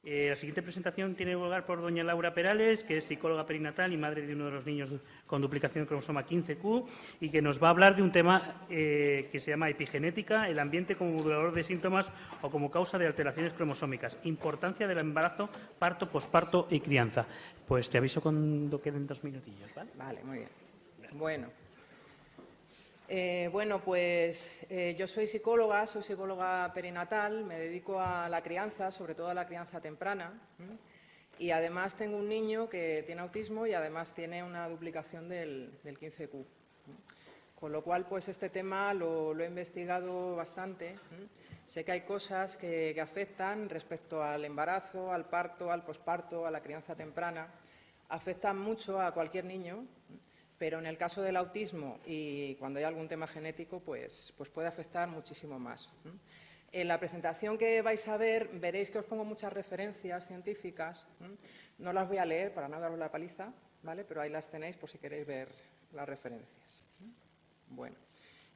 La siguiente presentación tiene lugar por doña Laura Perales, que es psicóloga perinatal y madre de uno de los niños con duplicación del cromosoma 15q, y que nos va a hablar de un tema que se llama epigenética, el ambiente como modulador de síntomas o como causa de alteraciones cromosómicas, importancia del embarazo, parto, posparto y crianza. Pues te aviso cuando queden 2 minutillos, ¿vale? Vale, muy bien. Bueno. Yo soy psicóloga perinatal, me dedico a la crianza, sobre todo a la crianza temprana, y además tengo un niño que tiene autismo y además tiene una duplicación del 15q. Con lo cual, pues este tema lo he investigado bastante. Sé que hay cosas que afectan respecto al embarazo, al parto, al posparto, a la crianza temprana. Afectan mucho a cualquier niño, pero en el caso del autismo y cuando hay algún tema genético, pues puede afectar muchísimo más. En la presentación que vais a ver, veréis que os pongo muchas referencias científicas. No las voy a leer para no daros la paliza, ¿vale? Pero ahí las tenéis por si queréis ver las referencias. Bueno,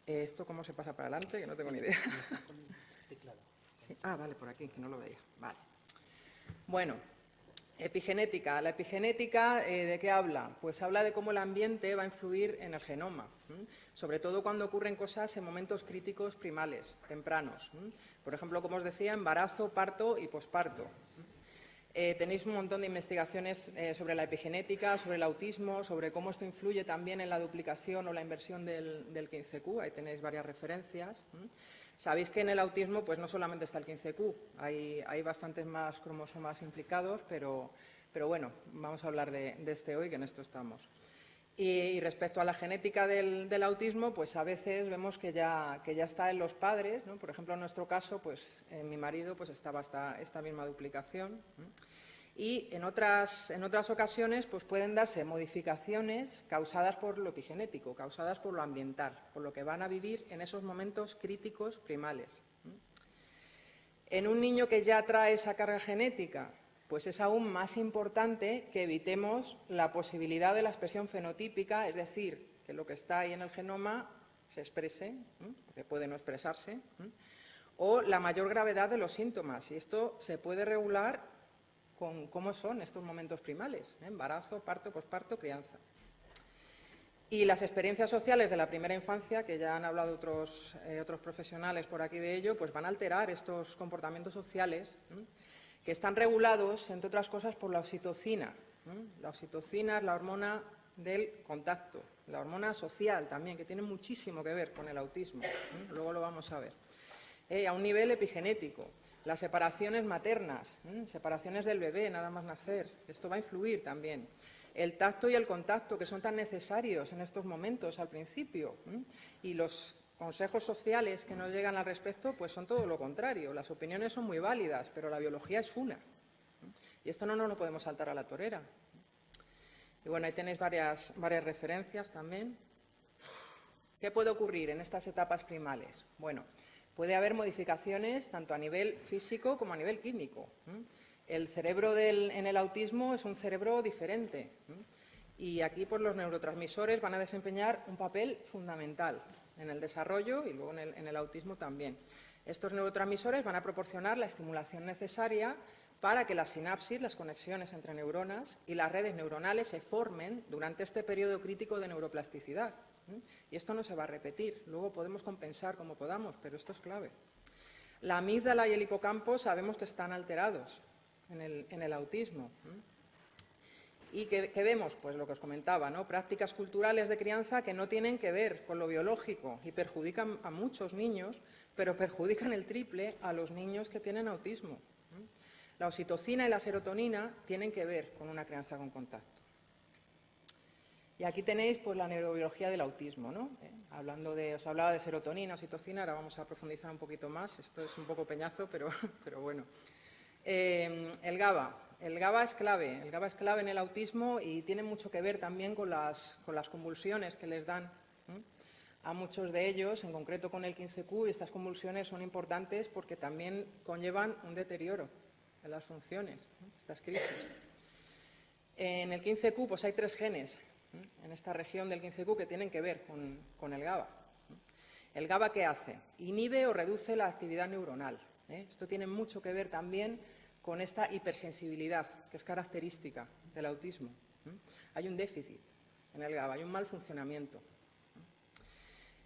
¿esto cómo se pasa para adelante? Que no tengo ni idea. Sí. Ah, vale, por aquí, que no lo veía. Vale. Bueno. Epigenética. La epigenética, ¿de qué habla? Pues habla de cómo el ambiente va a influir en el genoma, sobre todo cuando ocurren cosas en momentos críticos primales, tempranos. Por ejemplo, como os decía, embarazo, parto y posparto. Tenéis un montón de investigaciones sobre la epigenética, sobre el autismo, sobre cómo esto influye también en la duplicación o la inversión del 15q. Ahí tenéis varias referencias. Sabéis que en el autismo pues no solamente está el 15q, hay bastantes más cromosomas implicados, pero bueno, vamos a hablar de este hoy, que en esto estamos. Y respecto a la genética del autismo, pues a veces vemos que ya está en los padres, ¿no? Por ejemplo, en nuestro caso, pues en mi marido pues estaba esta misma duplicación. Y en otras ocasiones pues pueden darse modificaciones causadas por lo epigenético, causadas por lo ambiental, por lo que van a vivir en esos momentos críticos primales. En un niño que ya trae esa carga genética, pues es aún más importante que evitemos la posibilidad de la expresión fenotípica, es decir, que lo que está ahí en el genoma se exprese, porque puede no expresarse, o la mayor gravedad de los síntomas. Y esto se puede regular con cómo son estos momentos primales, embarazo, parto, posparto, crianza. Y las experiencias sociales de la primera infancia, que ya han hablado otros profesionales por aquí de ello, pues van a alterar estos comportamientos sociales que están regulados, entre otras cosas, por la oxitocina. La oxitocina es la hormona del contacto, la hormona social también, que tiene muchísimo que ver con el autismo. Luego lo vamos a ver. A un nivel epigenético. Las separaciones maternas, separaciones del bebé, nada más nacer, esto va a influir también. El tacto y el contacto, que son tan necesarios en estos momentos al principio, y los consejos sociales que nos llegan al respecto, pues son todo lo contrario. Las opiniones son muy válidas, pero la biología es una. Y esto no nos lo podemos saltar a la torera. Y bueno, ahí tenéis varias referencias también. ¿Qué puede ocurrir en estas etapas primales? Bueno, puede haber modificaciones tanto a nivel físico como a nivel químico. El cerebro en el autismo es un cerebro diferente. Y aquí pues, los neurotransmisores van a desempeñar un papel fundamental en el desarrollo y luego en el autismo también. Estos neurotransmisores van a proporcionar la estimulación necesaria para que las sinapsis, las conexiones entre neuronas y las redes neuronales se formen durante este periodo crítico de neuroplasticidad. Y esto no se va a repetir, luego podemos compensar como podamos, pero esto es clave. La amígdala y el hipocampo sabemos que están alterados en el autismo. ¿Y qué vemos? Pues lo que os comentaba, ¿no? Prácticas culturales de crianza que no tienen que ver con lo biológico y perjudican a muchos niños, pero perjudican el triple a los niños que tienen autismo. La oxitocina y la serotonina tienen que ver con una crianza con contacto. Y aquí tenéis pues, la neurobiología del autismo, ¿no? Os hablaba de serotonina, oxitocina, ahora vamos a profundizar un poquito más. Esto es un poco peñazo, pero bueno. El GABA es clave. El GABA es clave en el autismo y tiene mucho que ver también con las convulsiones que les dan a muchos de ellos, en concreto con el 15q, y estas convulsiones son importantes porque también conllevan un deterioro en las funciones, estas crisis. En el 15q pues hay 3 genes en esta región del 15q que tienen que ver con el GABA. ¿El GABA qué hace? Inhibe o reduce la actividad neuronal. Esto tiene mucho que ver también con esta hipersensibilidad que es característica del autismo. Hay un déficit en el GABA, hay un mal funcionamiento.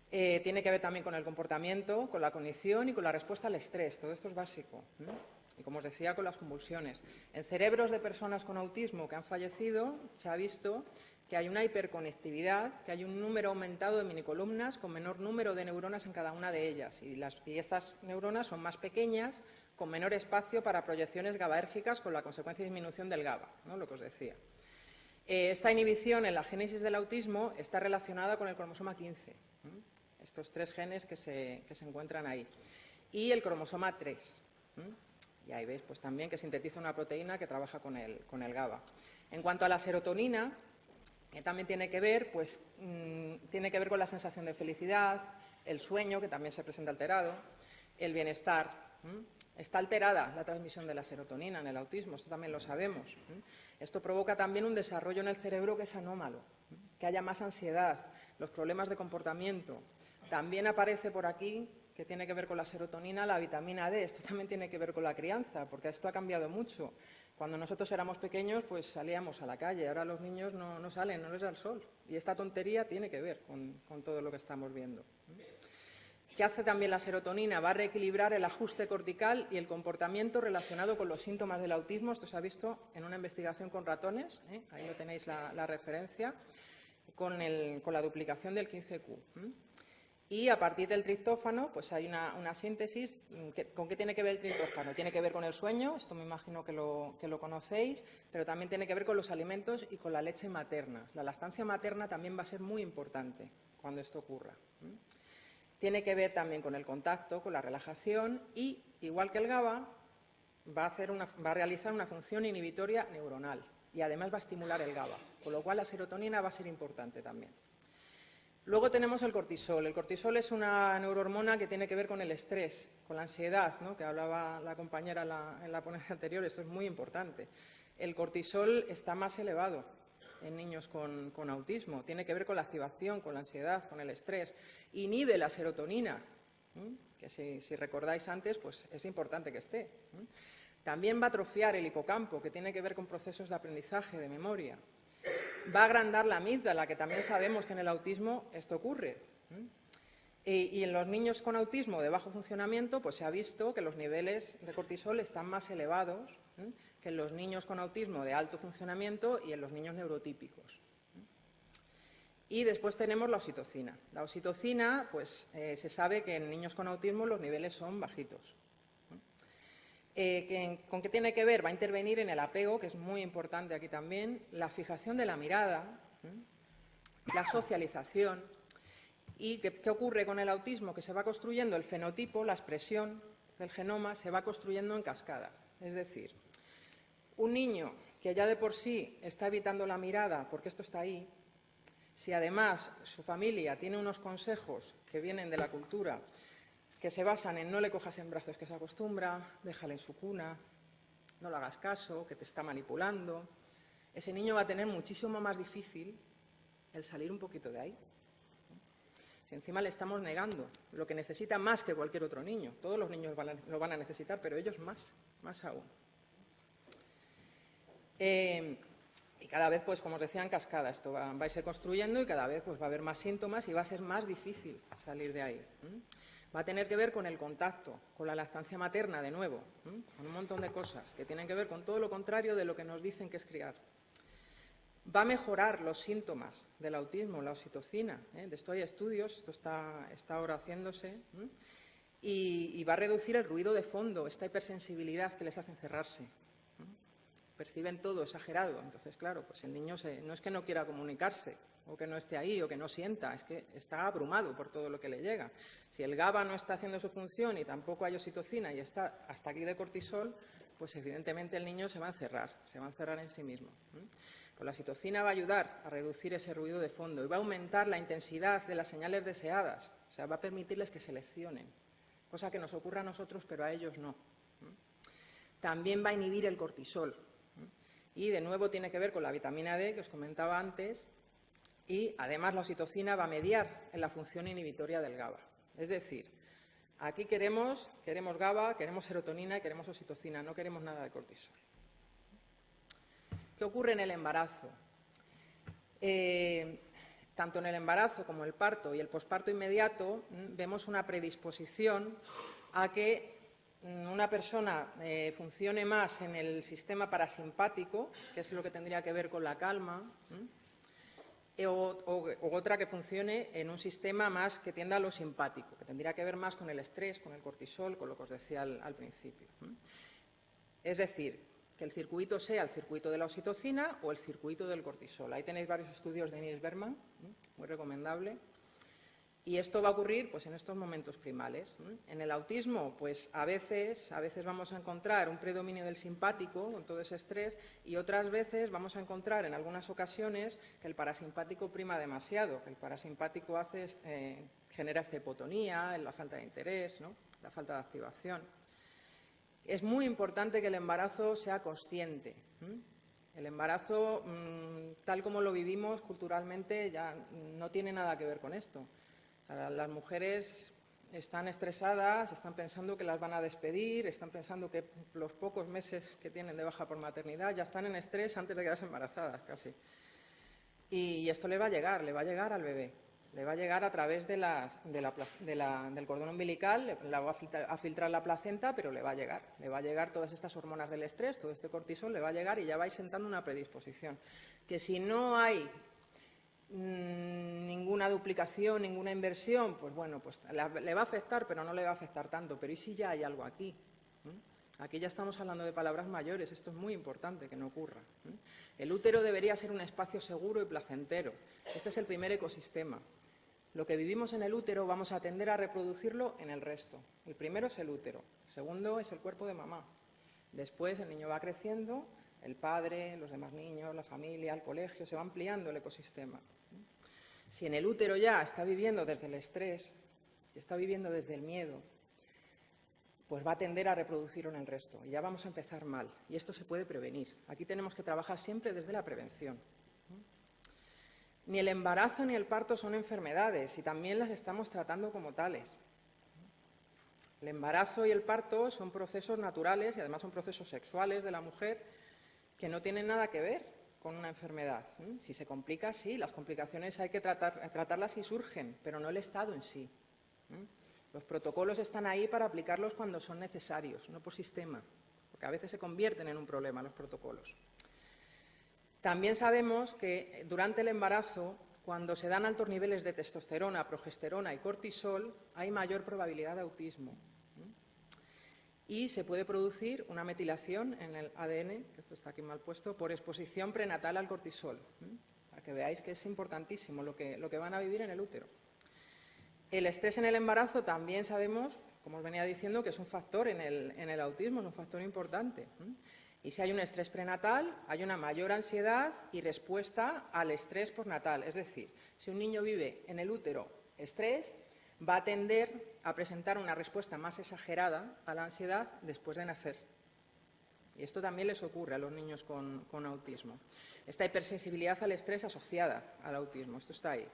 Tiene que ver también con el comportamiento, con la cognición y con la respuesta al estrés. Todo esto es básico. Y como os decía, con las convulsiones. En cerebros de personas con autismo que han fallecido se ha visto que hay una hiperconectividad, que hay un número aumentado de minicolumnas con menor número de neuronas en cada una de ellas. Y estas neuronas son más pequeñas, con menor espacio para proyecciones GABAérgicas, con la consecuencia de disminución del GABA, ¿no? Lo que os decía. Esta inhibición en la génesis del autismo está relacionada con el cromosoma 15. Estos 3 genes que se encuentran ahí. Y el cromosoma 3. Y ahí veis pues, también que sintetiza una proteína que trabaja con el GABA. En cuanto a la serotonina, también tiene que ver con la sensación de felicidad, el sueño, que también se presenta alterado, el bienestar. Está alterada la transmisión de la serotonina en el autismo, esto también lo sabemos. Esto provoca también un desarrollo en el cerebro que es anómalo, que haya más ansiedad, los problemas de comportamiento. También aparece por aquí, que tiene que ver con la serotonina, la vitamina D. Esto también tiene que ver con la crianza, porque esto ha cambiado mucho. Cuando nosotros éramos pequeños, pues salíamos a la calle. Ahora los niños no salen, no les da el sol. Y esta tontería tiene que ver con todo lo que estamos viendo. ¿Qué hace también la serotonina? Va a reequilibrar el ajuste cortical y el comportamiento relacionado con los síntomas del autismo. Esto se ha visto en una investigación con ratones, ahí lo tenéis la referencia, con la duplicación del 15Q. Y a partir del triptófano, pues hay una síntesis. ¿Con qué tiene que ver el triptófano? Tiene que ver con el sueño, esto me imagino que lo conocéis, pero también tiene que ver con los alimentos y con la leche materna. La lactancia materna también va a ser muy importante cuando esto ocurra. Tiene que ver también con el contacto, con la relajación y, igual que el GABA, va a realizar una función inhibitoria neuronal y además va a estimular el GABA, con lo cual la serotonina va a ser importante también. Luego tenemos el cortisol. El cortisol es una neurohormona que tiene que ver con el estrés, con la ansiedad, ¿no? Que hablaba la compañera en la ponencia anterior. Esto es muy importante. El cortisol está más elevado en niños con autismo. Tiene que ver con la activación, con la ansiedad, con el estrés. Inhibe la serotonina, que si recordáis antes, pues es importante que esté. También va a atrofiar el hipocampo, que tiene que ver con procesos de aprendizaje, de memoria. Va a agrandar la amígdala, que también sabemos que en el autismo esto ocurre. Y en los niños con autismo de bajo funcionamiento, pues se ha visto que los niveles de cortisol están más elevados que en los niños con autismo de alto funcionamiento y en los niños neurotípicos. Y después tenemos la oxitocina. La oxitocina, pues se sabe que en niños con autismo los niveles son bajitos. ¿Con qué tiene que ver? Va a intervenir en el apego, que es muy importante aquí también, la fijación de la mirada, la socialización. ¿Y qué ocurre con el autismo? Que se va construyendo el fenotipo, la expresión del genoma, se va construyendo en cascada. Es decir, un niño que ya de por sí está evitando la mirada, porque esto está ahí, si además su familia tiene unos consejos que vienen de la cultura, que se basan en no le cojas en brazos que se acostumbra, déjale en su cuna, no le hagas caso, que te está manipulando, ese niño va a tener muchísimo más difícil el salir un poquito de ahí. Si encima le estamos negando lo que necesita más que cualquier otro niño. Todos los niños lo van a necesitar, pero ellos más aún. Y cada vez, pues como os decía, en cascada, esto va a irse construyendo y cada vez pues, va a haber más síntomas y va a ser más difícil salir de ahí. Va a tener que ver con el contacto, con la lactancia materna, de nuevo, con un montón de cosas que tienen que ver con todo lo contrario de lo que nos dicen que es criar. Va a mejorar los síntomas del autismo, la oxitocina. De esto hay estudios, esto está ahora haciéndose. Y va a reducir el ruido de fondo, esta hipersensibilidad que les hace encerrarse. Perciben todo exagerado. Entonces, claro, pues el niño no es que no quiera comunicarse o que no esté ahí o que no sienta, es que está abrumado por todo lo que le llega. Si el GABA no está haciendo su función y tampoco hay oxitocina y está hasta aquí de cortisol, pues evidentemente el niño se va a encerrar en sí mismo. Pues la oxitocina va a ayudar a reducir ese ruido de fondo y va a aumentar la intensidad de las señales deseadas, o sea, va a permitirles que seleccionen, cosa que nos ocurre a nosotros pero a ellos no. También va a inhibir el cortisol y de nuevo tiene que ver con la vitamina D que os comentaba antes y además la oxitocina va a mediar en la función inhibitoria del GABA. Es decir, Aquí queremos GABA, queremos serotonina y queremos oxitocina, no queremos nada de cortisol. ¿Qué ocurre en el embarazo? Tanto en el embarazo como el parto y el posparto inmediato vemos una predisposición a que una persona funcione más en el sistema parasimpático, que es lo que tendría que ver con la calma, o otra que funcione en un sistema más que tienda a lo simpático, que tendría que ver más con el estrés, con el cortisol, con lo que os decía al principio. Es decir, que el circuito sea el circuito de la oxitocina o el circuito del cortisol. Ahí tenéis varios estudios de Nils Bergman, muy recomendable. Y esto va a ocurrir pues, en estos momentos primales. En el autismo, pues a veces vamos a encontrar un predominio del simpático con todo ese estrés y otras veces vamos a encontrar en algunas ocasiones que el parasimpático prima demasiado, que el parasimpático genera esta hipotonía, la falta de interés, ¿no? La falta de activación. Es muy importante que el embarazo sea consciente. El embarazo, tal como lo vivimos culturalmente, ya no tiene nada que ver con esto. Las mujeres están estresadas, están pensando que las van a despedir, están pensando que los pocos meses que tienen de baja por maternidad ya están en estrés antes de quedarse embarazadas casi. Y esto le va a llegar al bebé, le va a llegar a través del cordón umbilical, la va a filtrar la placenta, pero le va a llegar todas estas hormonas del estrés, todo este cortisol le va a llegar y ya va a ir sentando una predisposición. Que si no hay ninguna duplicación, ninguna inversión, pues bueno, pues le va a afectar, pero no le va a afectar tanto. Pero ¿y si ya hay algo aquí? Aquí ya estamos hablando de palabras mayores, esto es muy importante que no ocurra. El útero debería ser un espacio seguro y placentero. Este es el primer ecosistema. Lo que vivimos en el útero vamos a tender a reproducirlo en el resto. El primero es el útero, el segundo es el cuerpo de mamá. Después el niño va creciendo, el padre, los demás niños, la familia, el colegio, se va ampliando el ecosistema. Si en el útero ya está viviendo desde el estrés, y está viviendo desde el miedo, pues va a tender a reproducirlo en el resto. Y ya vamos a empezar mal. Y esto se puede prevenir. Aquí tenemos que trabajar siempre desde la prevención. Ni el embarazo ni el parto son enfermedades y también las estamos tratando como tales. El embarazo y el parto son procesos naturales y además son procesos sexuales de la mujer que no tienen nada que ver con una enfermedad. Si se complica, sí, las complicaciones hay que tratarlas si surgen, pero no el estado en sí. Los protocolos están ahí para aplicarlos cuando son necesarios, no por sistema, porque a veces se convierten en un problema los protocolos. También sabemos que durante el embarazo, cuando se dan altos niveles de testosterona, progesterona y cortisol, hay mayor probabilidad de autismo. Y se puede producir una metilación en el ADN, que esto está aquí mal puesto, por exposición prenatal al cortisol, para que veáis que es importantísimo lo que van a vivir en el útero. El estrés en el embarazo también sabemos, como os venía diciendo, que es un factor en el autismo, es un factor importante. Y si hay un estrés prenatal, hay una mayor ansiedad y respuesta al estrés postnatal. Es decir, si un niño vive en el útero estrés, va a tender a presentar una respuesta más exagerada a la ansiedad después de nacer. Y esto también les ocurre a los niños con autismo. Esta hipersensibilidad al estrés asociada al autismo, esto está ahí.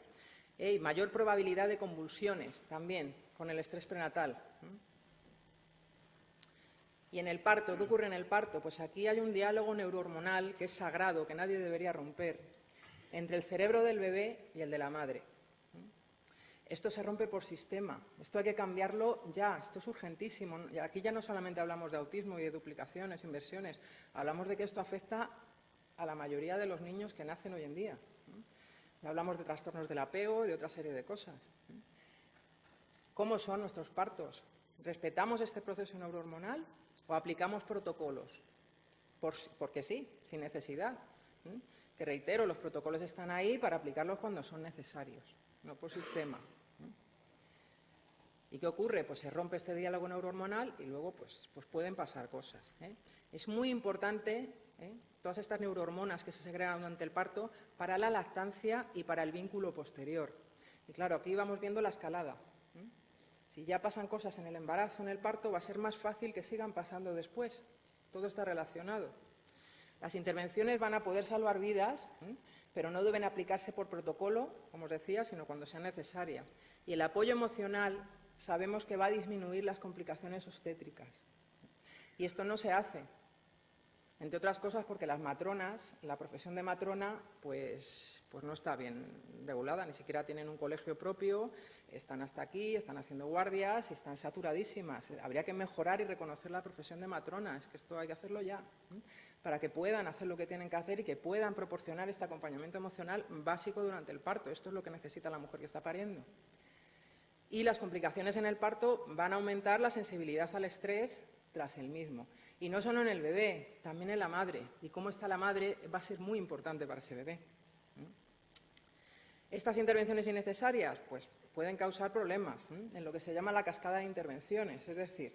Y mayor probabilidad de convulsiones también con el estrés prenatal. Y en el parto, ¿qué ocurre en el parto? Pues aquí hay un diálogo neurohormonal que es sagrado, que nadie debería romper, entre el cerebro del bebé y el de la madre. Esto se rompe por sistema, esto hay que cambiarlo ya, esto es urgentísimo. Y aquí ya no solamente hablamos de autismo y de duplicaciones, inversiones, hablamos de que esto afecta a la mayoría de los niños que nacen hoy en día. Hablamos de trastornos del apego y de otra serie de cosas. ¿Cómo son nuestros partos? ¿Respetamos este proceso neurohormonal o aplicamos protocolos? Porque sí, sin necesidad. Que reitero, los protocolos están ahí para aplicarlos cuando son necesarios, no por sistema. ¿Y qué ocurre? Pues se rompe este diálogo neurohormonal y luego pues pueden pasar cosas. Es muy importante todas estas neurohormonas que se segregan durante el parto para la lactancia y para el vínculo posterior. Y claro, aquí vamos viendo la escalada. Si ya pasan cosas en el embarazo, en el parto, va a ser más fácil que sigan pasando después. Todo está relacionado. Las intervenciones van a poder salvar vidas, pero no deben aplicarse por protocolo, como os decía, sino cuando sean necesarias. Y el apoyo emocional sabemos que va a disminuir las complicaciones obstétricas. Y esto no se hace, entre otras cosas porque las matronas, la profesión de matrona, pues no está bien regulada, ni siquiera tienen un colegio propio, están hasta aquí, están haciendo guardias y están saturadísimas. Habría que mejorar y reconocer la profesión de matrona, es que esto hay que hacerlo ya, para que puedan hacer lo que tienen que hacer y que puedan proporcionar este acompañamiento emocional básico durante el parto. Esto es lo que necesita la mujer que está pariendo. Y las complicaciones en el parto van a aumentar la sensibilidad al estrés tras el mismo. Y no solo en el bebé, también en la madre. Y cómo está la madre va a ser muy importante para ese bebé. Estas intervenciones innecesarias pues, pueden causar problemas en lo que se llama la cascada de intervenciones. Es decir,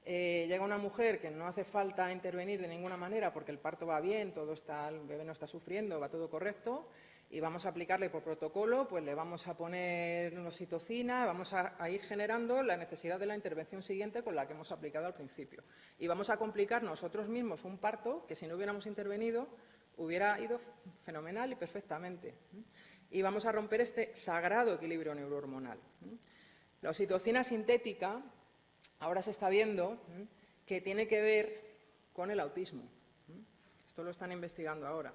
llega una mujer que no hace falta intervenir de ninguna manera porque el parto va bien, el bebé no está sufriendo, va todo correcto, y vamos a aplicarle por protocolo, pues le vamos a poner una oxitocina, vamos a ir generando la necesidad de la intervención siguiente con la que hemos aplicado al principio. Y vamos a complicar nosotros mismos un parto que si no hubiéramos intervenido hubiera ido fenomenal y perfectamente. Y vamos a romper este sagrado equilibrio neurohormonal. La oxitocina sintética ahora se está viendo que tiene que ver con el autismo. Esto lo están investigando ahora.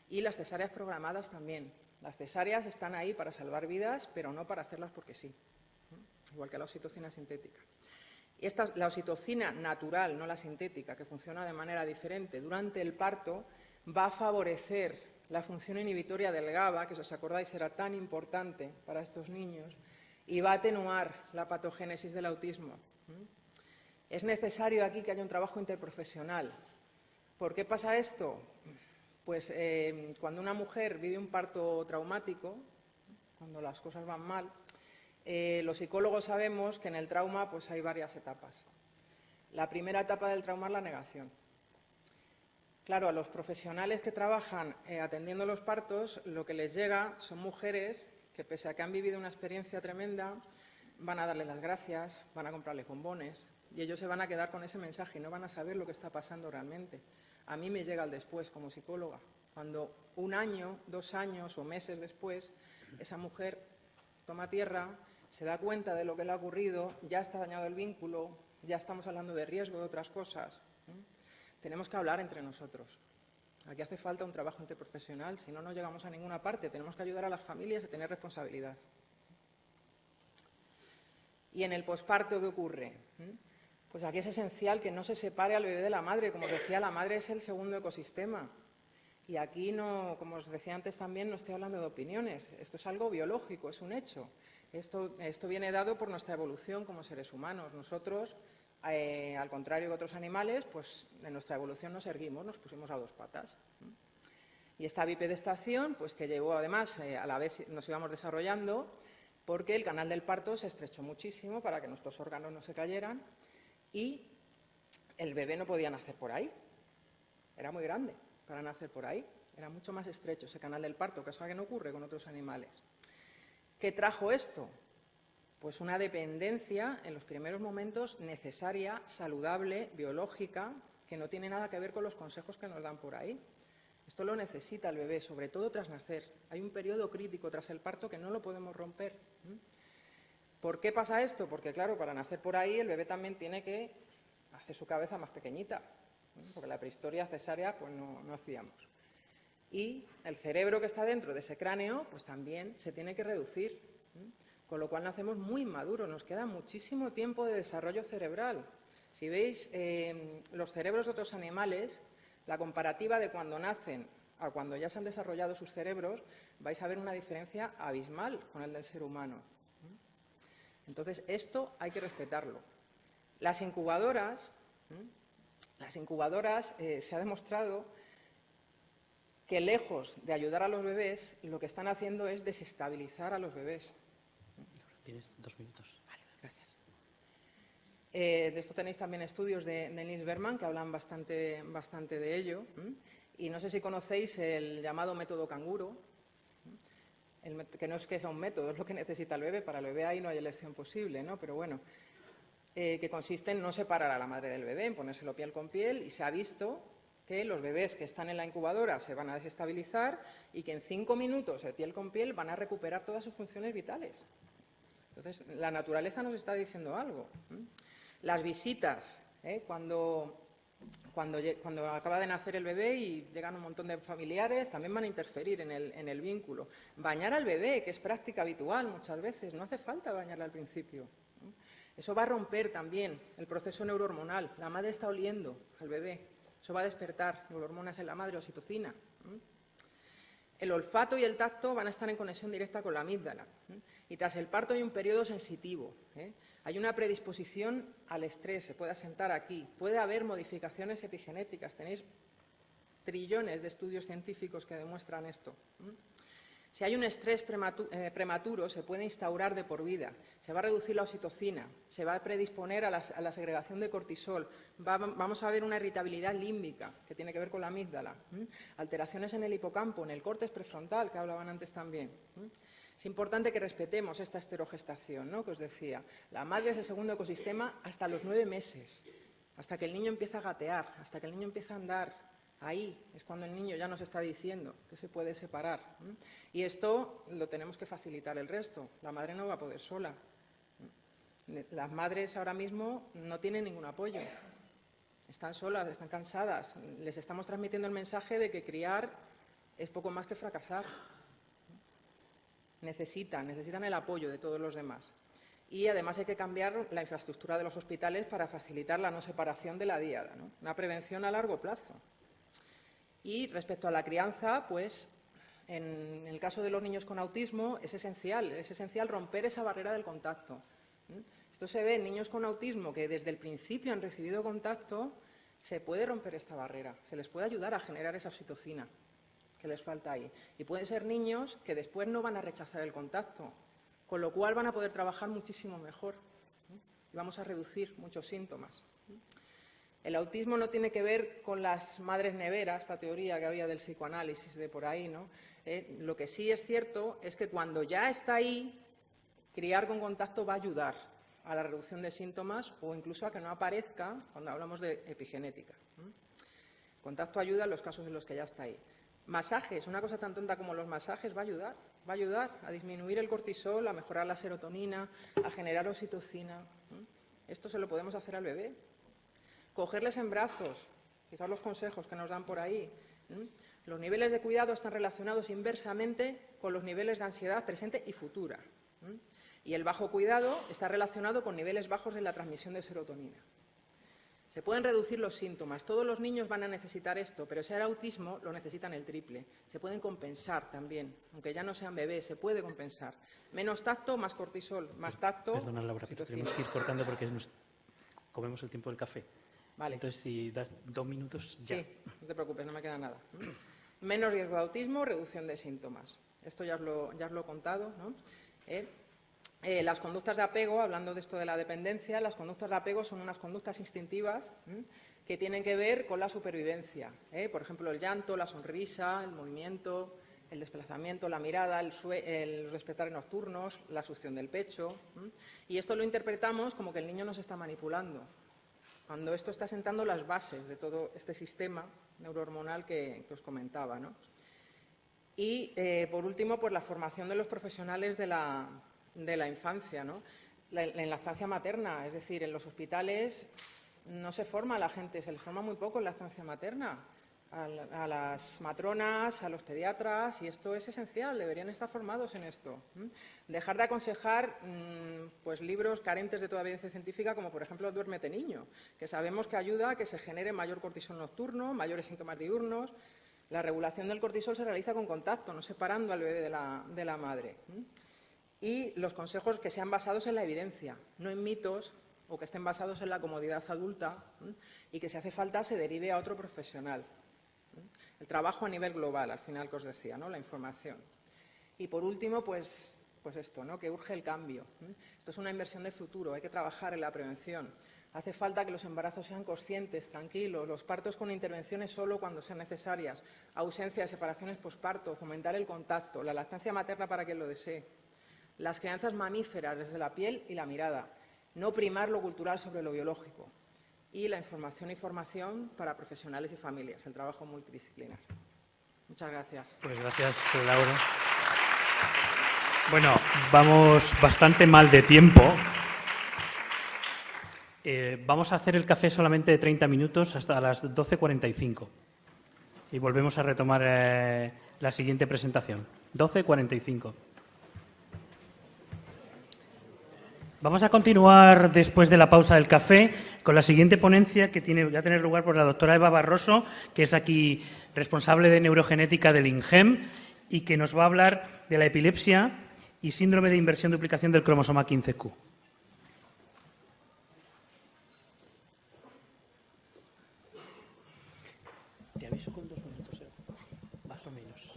Y las cesáreas programadas también. Las cesáreas están ahí para salvar vidas, pero no para hacerlas porque sí. Igual que la oxitocina sintética. Y la oxitocina natural, no la sintética, que funciona de manera diferente durante el parto, va a favorecer la función inhibitoria del GABA, que si os acordáis era tan importante para estos niños, y va a atenuar la patogénesis del autismo. Es necesario aquí que haya un trabajo interprofesional. ¿Por qué pasa esto? Pues cuando una mujer vive un parto traumático, cuando las cosas van mal, los psicólogos sabemos que en el trauma pues hay varias etapas. La primera etapa del trauma es la negación. Claro, a los profesionales que trabajan atendiendo los partos, lo que les llega son mujeres que, pese a que han vivido una experiencia tremenda, van a darle las gracias, van a comprarle bombones y ellos se van a quedar con ese mensaje y no van a saber lo que está pasando realmente. A mí me llega el después como psicóloga, cuando 1 año, 2 años o meses después, esa mujer toma tierra, se da cuenta de lo que le ha ocurrido, ya está dañado el vínculo, ya estamos hablando de riesgo, de otras cosas. Tenemos que hablar entre nosotros. Aquí hace falta un trabajo interprofesional, si no, no llegamos a ninguna parte. Tenemos que ayudar a las familias a tener responsabilidad. ¿Y en el posparto qué ocurre? Pues aquí es esencial que no se separe al bebé de la madre. Como os decía, la madre es el segundo ecosistema. Y aquí, no, como os decía antes también, no estoy hablando de opiniones. Esto es algo biológico, es un hecho. Esto viene dado por nuestra evolución como seres humanos. Nosotros, al contrario que otros animales, pues en nuestra evolución nos erguimos, nos pusimos a 2 patas. Y esta bipedestación, pues que llevó además, a la vez nos íbamos desarrollando, porque el canal del parto se estrechó muchísimo para que nuestros órganos no se cayeran y el bebé no podía nacer por ahí. Era muy grande para nacer por ahí. Era mucho más estrecho ese canal del parto, cosa que no ocurre con otros animales. ¿Qué trajo esto? Pues una dependencia en los primeros momentos necesaria, saludable, biológica, que no tiene nada que ver con los consejos que nos dan por ahí. Esto lo necesita el bebé, sobre todo tras nacer. Hay un periodo crítico tras el parto que no lo podemos romper. ¿Por qué pasa esto? Porque, claro, para nacer por ahí el bebé también tiene que hacer su cabeza más pequeñita, porque la prehistoria cesárea pues no hacíamos. Y el cerebro que está dentro de ese cráneo pues también se tiene que reducir, con lo cual nacemos muy maduros, nos queda muchísimo tiempo de desarrollo cerebral. Si veis los cerebros de otros animales, la comparativa de cuando nacen a cuando ya se han desarrollado sus cerebros, vais a ver una diferencia abismal con el del ser humano. Entonces, esto hay que respetarlo. Las incubadoras se ha demostrado que lejos de ayudar a los bebés, lo que están haciendo es desestabilizar a los bebés. Tienes 2 minutos. Vale, gracias. De esto tenéis también estudios de Nils Berman que hablan bastante de ello. Y no sé si conocéis el llamado método canguro, que no es que sea un método, es lo que necesita el bebé. Para el bebé ahí no hay elección posible, ¿no? Pero bueno, que consiste en no separar a la madre del bebé, en ponérselo piel con piel, y se ha visto que los bebés que están en la incubadora se van a desestabilizar y que en 5 minutos de piel con piel van a recuperar todas sus funciones vitales. Entonces, la naturaleza nos está diciendo algo. Las visitas, cuando acaba de nacer el bebé y llegan un montón de familiares, también van a interferir en el vínculo. Bañar al bebé, que es práctica habitual muchas veces, no hace falta bañarle al principio. Eso va a romper también el proceso neurohormonal. La madre está oliendo al bebé. Eso va a despertar neurohormonas en la madre, oxitocina. El olfato y el tacto van a estar en conexión directa con la amígdala. Y tras el parto hay un periodo sensitivo. Hay una predisposición al estrés, se puede asentar aquí. Puede haber modificaciones epigenéticas. Tenéis trillones de estudios científicos que demuestran esto. Si hay un estrés prematuro, se puede instaurar de por vida. Se va a reducir la oxitocina, se va a predisponer a la segregación de cortisol. Vamos a ver una irritabilidad límbica, que tiene que ver con la amígdala. Alteraciones en el hipocampo, en el córtex prefrontal, que hablaban antes también. Es importante que respetemos esta esterogestación, ¿no?, que os decía. La madre es el segundo ecosistema hasta los 9 meses, hasta que el niño empieza a gatear, hasta que el niño empieza a andar. Ahí es cuando el niño ya nos está diciendo que se puede separar. Y esto lo tenemos que facilitar el resto. La madre no va a poder sola. Las madres ahora mismo no tienen ningún apoyo. Están solas, están cansadas. Les estamos transmitiendo el mensaje de que criar es poco más que fracasar. Necesitan el apoyo de todos los demás. Y además hay que cambiar la infraestructura de los hospitales para facilitar la no separación de la díada, ¿no? Una prevención a largo plazo. Y respecto a la crianza, pues en el caso de los niños con autismo es esencial romper esa barrera del contacto. Esto se ve en niños con autismo que desde el principio han recibido contacto, se puede romper esta barrera, se les puede ayudar a generar esa oxitocina que les falta ahí. Y pueden ser niños que después no van a rechazar el contacto, con lo cual van a poder trabajar muchísimo mejor y vamos a reducir muchos síntomas. El autismo no tiene que ver con las madres neveras, esta teoría que había del psicoanálisis de por ahí, ¿no? Lo que sí es cierto es que cuando ya está ahí, criar con contacto va a ayudar a la reducción de síntomas o incluso a que no aparezca cuando hablamos de epigenética. Contacto ayuda en los casos en los que ya está ahí. Masajes, una cosa tan tonta como los masajes va a ayudar a disminuir el cortisol, a mejorar la serotonina, a generar oxitocina. Esto se lo podemos hacer al bebé. Cogerles en brazos, fijaos los consejos que nos dan por ahí. Los niveles de cuidado están relacionados inversamente con los niveles de ansiedad presente y futura. Y el bajo cuidado está relacionado con niveles bajos de la transmisión de serotonina. Se pueden reducir los síntomas. Todos los niños van a necesitar esto, pero si hay autismo lo necesitan el triple. Se pueden compensar también, aunque ya no sean bebés, se puede compensar. Menos tacto, más cortisol, más tacto. Perdona, Laura, pero tenemos que ir cortando porque comemos el tiempo del café. Vale. Entonces, si das 2 minutos, ya. Sí, no te preocupes, no me queda nada. Menos riesgo de autismo, reducción de síntomas. Esto ya os lo he contado, ¿no? Las conductas de apego, hablando de esto de la dependencia, las conductas de apego son unas conductas instintivas que tienen que ver con la supervivencia. Por ejemplo, el llanto, la sonrisa, el movimiento, el desplazamiento, la mirada, los despertares nocturnos, la succión del pecho. Y esto lo interpretamos como que el niño nos está manipulando, cuando esto está sentando las bases de todo este sistema neurohormonal que os comentaba, ¿no? Y, por último, pues la formación de los profesionales de la infancia, ¿no? En la estancia materna, es decir, en los hospitales no se forma a la gente, se les forma muy poco en la estancia materna, a las matronas, a los pediatras, y esto es esencial, deberían estar formados en esto. Dejar de aconsejar pues libros carentes de toda evidencia científica, como por ejemplo Duérmete niño, que sabemos que ayuda a que se genere mayor cortisol nocturno, mayores síntomas diurnos. La regulación del cortisol se realiza con contacto, no separando al bebé de la madre. Y los consejos que sean basados en la evidencia, no en mitos o que estén basados en la comodidad adulta y que si hace falta se derive a otro profesional. El trabajo a nivel global, al final que os decía, ¿no? La información. Y por último, pues esto, ¿no? Que urge el cambio. Esto es una inversión de futuro, hay que trabajar en la prevención. Hace falta que los embarazos sean conscientes, tranquilos, los partos con intervenciones solo cuando sean necesarias, ausencia de separaciones posparto, fomentar el contacto, la lactancia materna para quien lo desee. Las crianzas mamíferas desde la piel y la mirada, no primar lo cultural sobre lo biológico. Y la información y formación para profesionales y familias, el trabajo multidisciplinar. Muchas gracias. Pues gracias, Laura. Bueno, vamos bastante mal de tiempo. Vamos a hacer el café solamente de 30 minutos hasta las 12:45. Y volvemos a retomar la siguiente presentación. 12:45. Vamos a continuar después de la pausa del café con la siguiente ponencia que va a tener lugar por la doctora Eva Barroso, que es aquí responsable de neurogenética del INGEM y que nos va a hablar de la epilepsia y síndrome de inversión-duplicación del cromosoma 15q. Te aviso con 2 minutos, más o menos.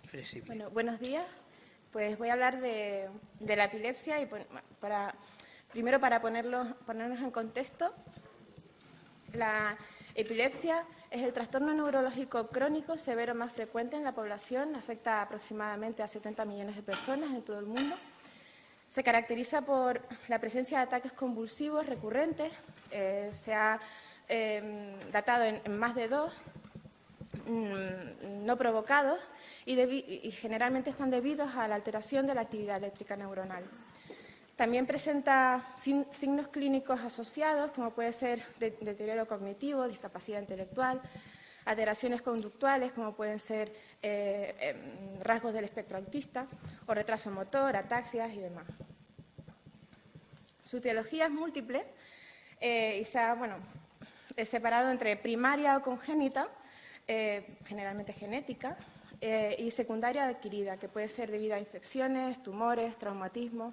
Flexible. Bueno, buenos días. Pues voy a hablar de la epilepsia y primero para ponernos en contexto. La epilepsia es el trastorno neurológico crónico severo más frecuente en la población, afecta aproximadamente a 70 millones de personas en todo el mundo. Se caracteriza por la presencia de ataques convulsivos recurrentes, se ha datado en más de 2, no provocados, y generalmente están debidos a la alteración de la actividad eléctrica neuronal. También presenta signos clínicos asociados, como puede ser deterioro cognitivo, discapacidad intelectual, alteraciones conductuales, como pueden ser rasgos del espectro autista, o retraso motor, ataxias y demás. Su etiología es múltiple y se ha separado entre primaria o congénita, generalmente genética, y secundaria adquirida, que puede ser debido a infecciones, tumores, traumatismos.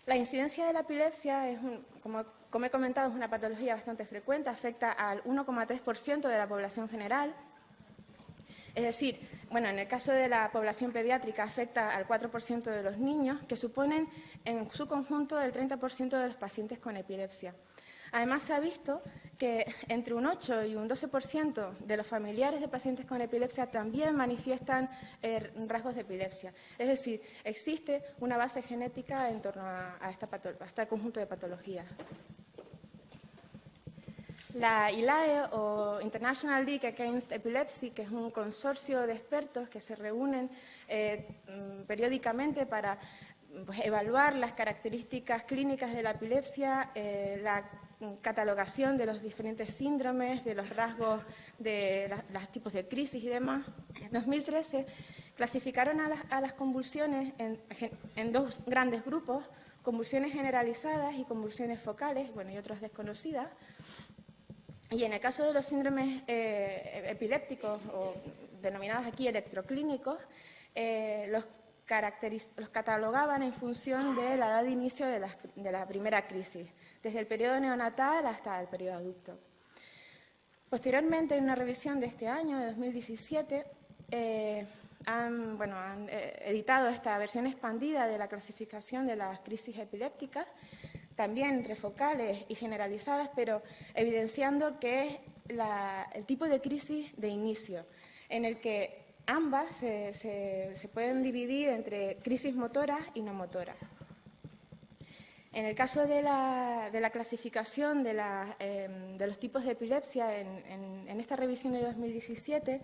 La incidencia de la epilepsia, como he comentado, es una patología bastante frecuente, afecta al 1,3% de la población general. Es decir, bueno, en el caso de la población pediátrica afecta al 4% de los niños, que suponen en su conjunto el 30% de los pacientes con epilepsia. Además, se ha visto que entre un 8 y un 12% de los familiares de pacientes con epilepsia también manifiestan rasgos de epilepsia. Es decir, existe una base genética en torno a este conjunto de patologías. La ILAE, o International League Against Epilepsy, que es un consorcio de expertos que se reúnen periódicamente para evaluar las características clínicas de la epilepsia, la catalogación de los diferentes síndromes, de los rasgos, de los tipos de crisis y demás. En 2013 clasificaron a las convulsiones en 2 grandes grupos, convulsiones generalizadas y convulsiones focales, y otras desconocidas. Y en el caso de los síndromes epilépticos, o denominados aquí electroclínicos, los catalogaban en función de la edad de inicio de la primera crisis, desde el periodo neonatal hasta el periodo adulto. Posteriormente, en una revisión de este año, de 2017, han editado esta versión expandida de la clasificación de las crisis epilépticas, también entre focales y generalizadas, pero evidenciando que es el tipo de crisis de inicio, en el que ambas se pueden dividir entre crisis motoras y no motoras. En el caso de la clasificación de los tipos de epilepsia en esta revisión de 2017,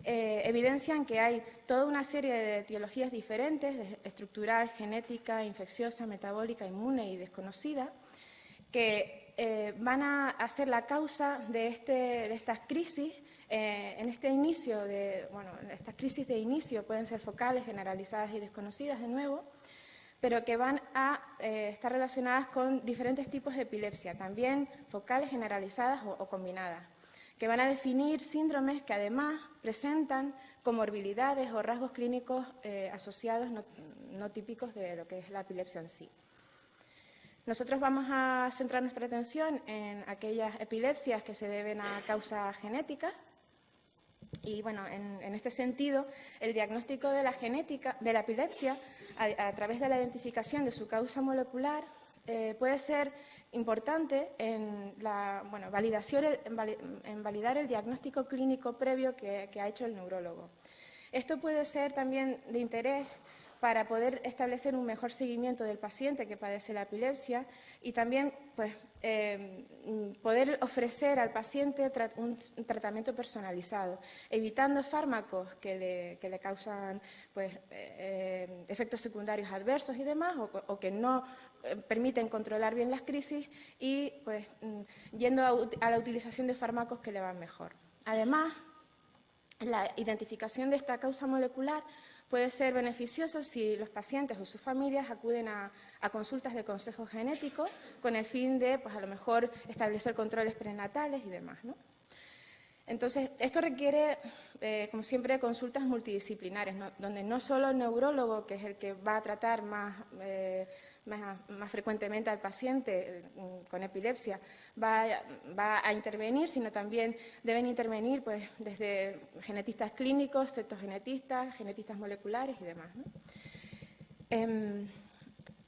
evidencian que hay toda una serie de etiologías diferentes, estructural, genética, infecciosa, metabólica, inmune y desconocida, que van a ser la causa de estas crisis. En este inicio, estas crisis de inicio pueden ser focales, generalizadas y desconocidas de nuevo, pero que van a estar relacionadas con diferentes tipos de epilepsia, también focales, generalizadas o combinadas, que van a definir síndromes que además presentan comorbilidades o rasgos clínicos asociados no típicos de lo que es la epilepsia en sí. Nosotros vamos a centrar nuestra atención en aquellas epilepsias que se deben a causas genéticas. Y en este sentido, el diagnóstico de la genética de la epilepsia a través de la identificación de su causa molecular puede ser importante en validar el diagnóstico clínico previo que ha hecho el neurólogo. Esto puede ser también de interés para poder establecer un mejor seguimiento del paciente que padece la epilepsia y también pues, poder ofrecer al paciente un tratamiento personalizado, evitando fármacos que le causan pues, efectos secundarios adversos y demás, o que no permiten controlar bien las crisis y pues, yendo a la utilización de fármacos que le van mejor. Además, la identificación de esta causa molecular puede ser beneficioso si los pacientes o sus familias acuden a consultas de consejo genético con el fin de, pues a lo mejor, establecer controles prenatales y demás, ¿no? Entonces, esto requiere, como siempre, consultas multidisciplinares, ¿no? Donde no solo el neurólogo, que es el que va a tratar más frecuentemente al paciente con epilepsia, va a intervenir, sino también deben intervenir pues, desde genetistas clínicos, cetogenetistas, genetistas moleculares y demás, ¿no?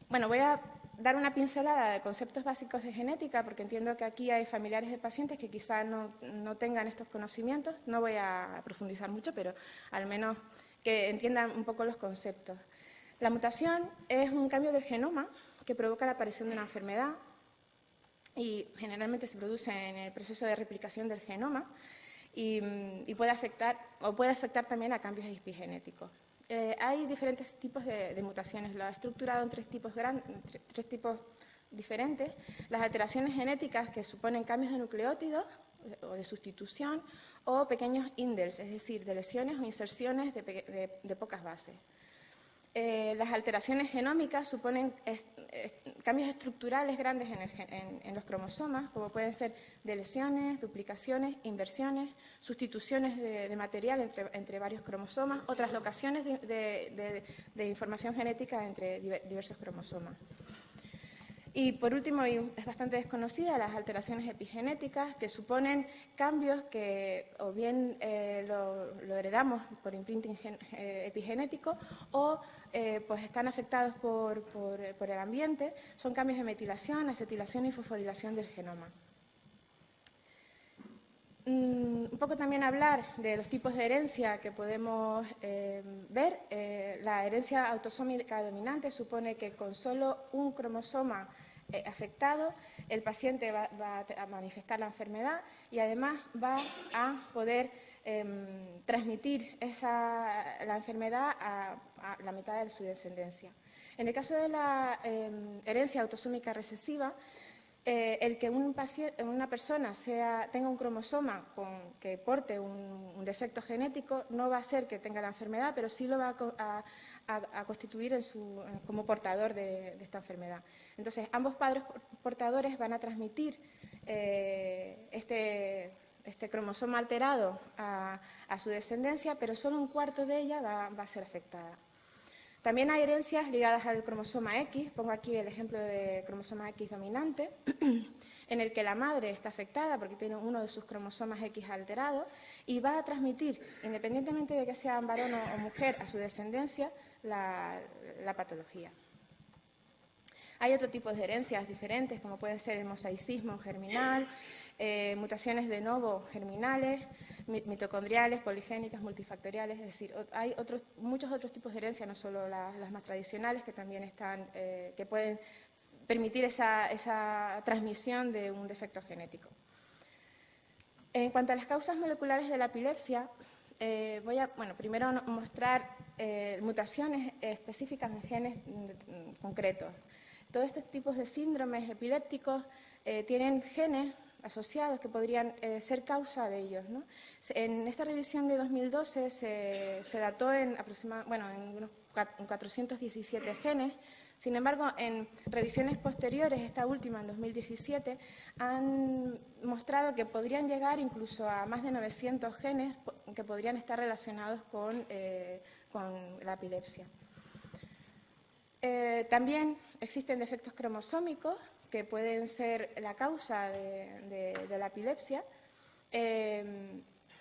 Bueno, voy a dar una pincelada de conceptos básicos de genética, porque entiendo que aquí hay familiares de pacientes que quizá no tengan estos conocimientos. No voy a profundizar mucho, pero al menos que entiendan un poco los conceptos. La mutación es un cambio del genoma que provoca la aparición de una enfermedad y generalmente se produce en el proceso de replicación del genoma y puede afectar también a cambios epigenéticos. Hay diferentes tipos de mutaciones, lo he estructurado en tres tipos diferentes. Las alteraciones genéticas, que suponen cambios de nucleótidos o de sustitución, o pequeños indels, es decir, de lesiones o inserciones de pocas bases. Las alteraciones genómicas suponen cambios estructurales grandes en los cromosomas, como pueden ser deleciones, duplicaciones, inversiones, sustituciones de material entre varios cromosomas o translocaciones de información genética entre diversos cromosomas. Y por último, y es bastante desconocida, las alteraciones epigenéticas, que suponen cambios que o bien lo heredamos por imprinting epigenético o pues están afectados por el ambiente. Son cambios de metilación, acetilación y fosforilación del genoma. Un poco también hablar de los tipos de herencia que podemos ver. La herencia autosómica dominante supone que con solo un cromosoma afectado, el paciente va a manifestar la enfermedad y además va a poder transmitir la enfermedad a la mitad de su descendencia. En el caso de la herencia autosómica recesiva, el que una persona tenga un cromosoma que porte un defecto genético no va a hacer que tenga la enfermedad, pero sí lo va a constituir como portador de esta enfermedad. Entonces, ambos padres portadores van a transmitir este cromosoma alterado a su descendencia, pero solo un cuarto de ella va a ser afectada. También hay herencias ligadas al cromosoma X, pongo aquí el ejemplo de cromosoma X dominante, en el que la madre está afectada porque tiene uno de sus cromosomas X alterado y va a transmitir, independientemente de que sea varón o mujer, a su descendencia la patología. Hay otro tipo de herencias diferentes, como pueden ser el mosaicismo germinal, mutaciones de novo germinales, mitocondriales, poligénicas, multifactoriales, es decir, hay muchos otros tipos de herencia, no solo las más tradicionales, que también que pueden permitir esa transmisión de un defecto genético. En cuanto a las causas moleculares de la epilepsia, voy a primero mostrar mutaciones específicas en genes concretos. Todos estos tipos de síndromes epilépticos tienen genes asociados que podrían ser causa de ellos, ¿no? En esta revisión de 2012 se dató en unos 417 genes. Sin embargo, en revisiones posteriores, esta última en 2017, han mostrado que podrían llegar incluso a más de 900 genes que podrían estar relacionados con la epilepsia. También existen defectos cromosómicos que pueden ser la causa de la epilepsia.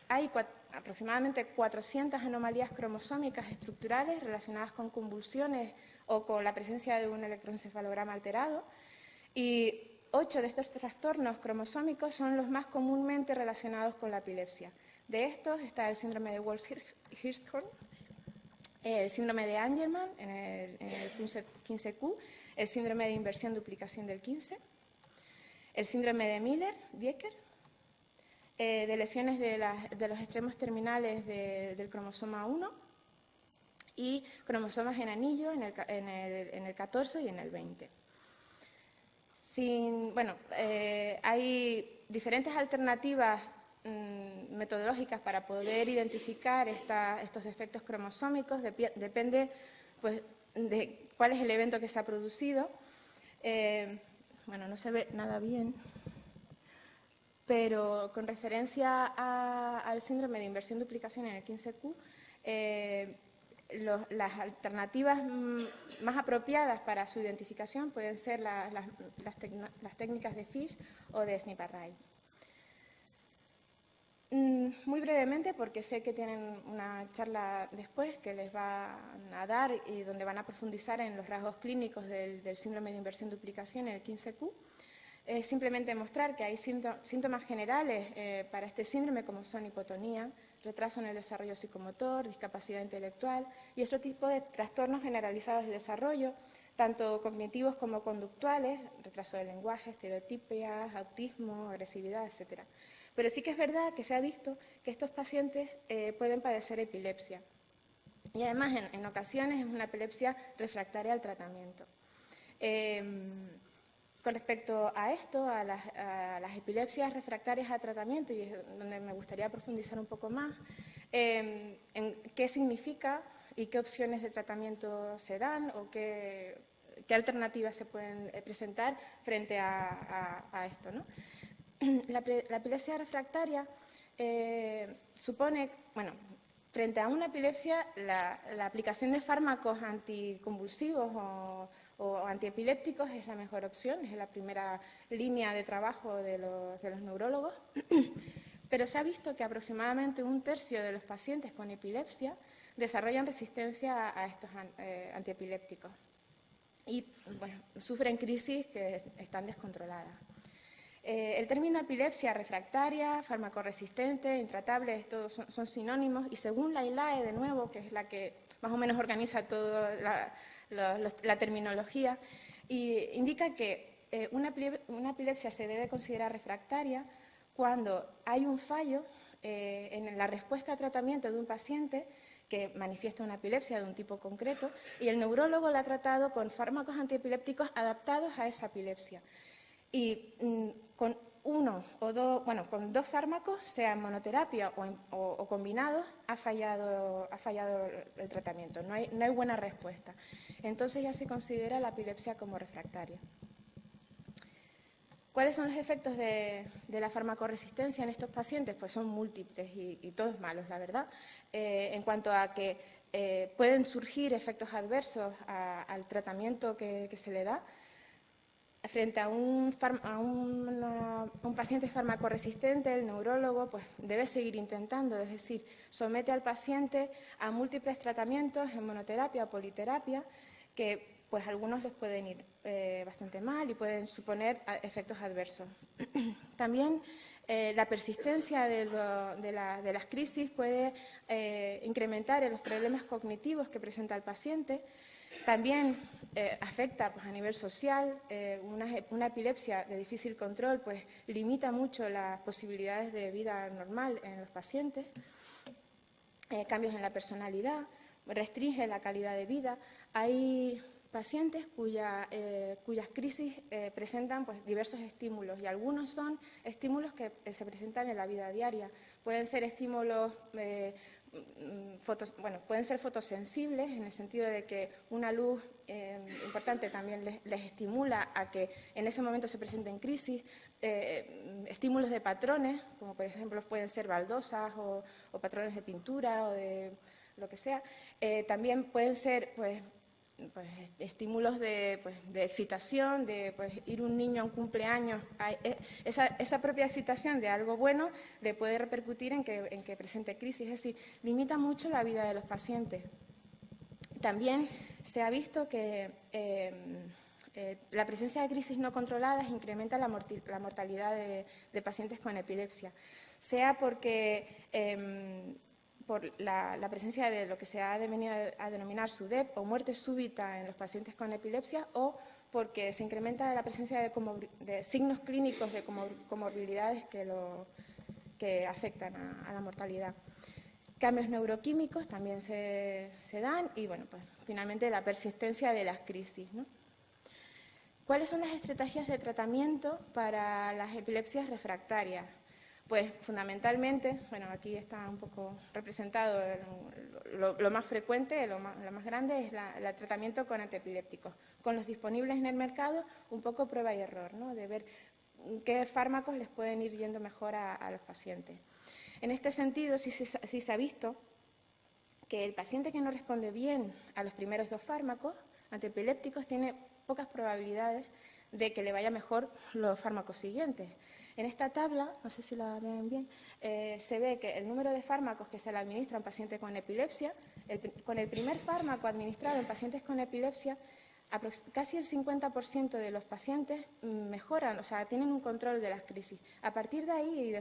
Hay aproximadamente 400 anomalías cromosómicas estructurales relacionadas con convulsiones o con la presencia de un electroencefalograma alterado, y 8 de estos trastornos cromosómicos son los más comúnmente relacionados con la epilepsia. De estos está el síndrome de Wolff-Hirschhorn, el síndrome de Angelman en el 15Q, el síndrome de inversión-duplicación del 15, el síndrome de Miller-Diecker, de lesiones de los extremos terminales del cromosoma 1 y cromosomas en anillo en el 14 y en el 20. Hay diferentes alternativas metodológicas para poder identificar estos defectos cromosómicos, depende pues, de cuál es el evento que se ha producido. No se ve nada bien, pero con referencia al síndrome de inversión-duplicación en el 15Q, las alternativas más apropiadas para su identificación pueden ser las técnicas de Fish o de SNP-Array. Muy brevemente, porque sé que tienen una charla después que les va a dar y donde van a profundizar en los rasgos clínicos del síndrome de inversión-duplicación en el 15Q, es simplemente mostrar que hay síntomas generales para este síndrome, como son hipotonía, retraso en el desarrollo psicomotor, discapacidad intelectual y otro tipo de trastornos generalizados del desarrollo, tanto cognitivos como conductuales, retraso del lenguaje, estereotipias, autismo, agresividad, etc. Pero sí que es verdad que se ha visto que estos pacientes pueden padecer epilepsia. Y además, en ocasiones, es una epilepsia refractaria al tratamiento. Con respecto a esto, a las epilepsias refractarias al tratamiento, y es donde me gustaría profundizar un poco más, en qué significa y qué opciones de tratamiento se dan o qué alternativas se pueden presentar frente a esto, ¿no? La epilepsia refractaria supone, frente a una epilepsia, la aplicación de fármacos anticonvulsivos o antiepilépticos es la mejor opción, es la primera línea de trabajo de los neurólogos, pero se ha visto que aproximadamente un tercio de los pacientes con epilepsia desarrollan resistencia a estos antiepilépticos y sufren crisis que están descontroladas. El término epilepsia refractaria, farmacoresistente, intratable, estos son sinónimos y según la ILAE, de nuevo, que es la que más o menos organiza toda la terminología, indica que una epilepsia se debe considerar refractaria cuando hay un fallo en la respuesta a tratamiento de un paciente que manifiesta una epilepsia de un tipo concreto y el neurólogo la ha tratado con fármacos antiepilépticos adaptados a esa epilepsia. Y con con dos fármacos, sea en monoterapia o combinados, ha fallado el tratamiento, no hay buena respuesta. Entonces ya se considera la epilepsia como refractaria. ¿Cuáles son los efectos de la farmacoresistencia en estos pacientes? Pues son múltiples y todos malos, la verdad. En cuanto a que pueden surgir efectos adversos al tratamiento que se le da, frente a un paciente farmacoresistente, el neurólogo pues, debe seguir intentando, es decir, somete al paciente a múltiples tratamientos en monoterapia o politerapia, que pues algunos les pueden ir bastante mal y pueden suponer efectos adversos. También la persistencia de las crisis puede incrementar los problemas cognitivos que presenta el paciente. También afecta pues, a nivel social, una epilepsia de difícil control pues, limita mucho las posibilidades de vida normal en los pacientes, cambios en la personalidad, restringe la calidad de vida. Hay pacientes cuyas crisis presentan pues, diversos estímulos y algunos son estímulos que se presentan en la vida diaria. Pueden ser estímulos pueden ser fotosensibles en el sentido de que una luz importante también les estimula a que en ese momento se presenten crisis, estímulos de patrones, como por ejemplo pueden ser baldosas o patrones de pintura o de lo que sea. También pueden ser estímulos de excitación, de ir un niño a un cumpleaños. Esa propia excitación de algo bueno le puede repercutir en que presente crisis, es decir, limita mucho la vida de los pacientes. También se ha visto que la presencia de crisis no controladas incrementa la mortalidad de pacientes con epilepsia, sea porque por la presencia de lo que se ha venido a denominar SUDEP o muerte súbita en los pacientes con epilepsia, o porque se incrementa la presencia de signos clínicos de comorbilidades que afectan a la mortalidad. Cambios neuroquímicos también se dan y, bueno, pues finalmente la persistencia de las crisis, ¿no? ¿Cuáles son las estrategias de tratamiento para las epilepsias refractarias? Pues fundamentalmente, bueno, aquí está un poco representado lo más frecuente, lo más grande es el tratamiento con antiepilépticos. Con los disponibles en el mercado, un poco prueba y error, ¿no? De ver qué fármacos les pueden ir yendo mejor a los pacientes. En este sentido, sí se ha visto que el paciente que no responde bien a los primeros 2 fármacos antiepilépticos tiene pocas probabilidades de que le vaya mejor los fármacos siguientes. En esta tabla, no sé si la ven bien, se ve que el número de fármacos que se le administra a un paciente con epilepsia, con el primer fármaco administrado en pacientes con epilepsia, casi el 50% de los pacientes mejoran, o sea, tienen un control de las crisis. A partir de ahí,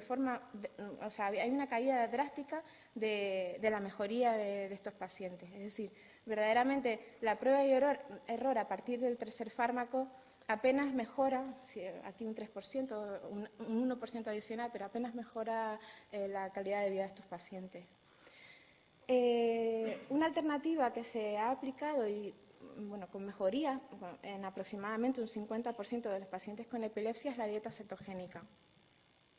hay una caída drástica de la mejoría de estos pacientes. Es decir, verdaderamente la prueba y error a partir del tercer fármaco apenas mejora, aquí un 3%, un 1% adicional, pero apenas mejora la calidad de vida de estos pacientes. Una alternativa que se ha aplicado y, bueno, con mejoría en aproximadamente un 50% de los pacientes con epilepsia es la dieta cetogénica.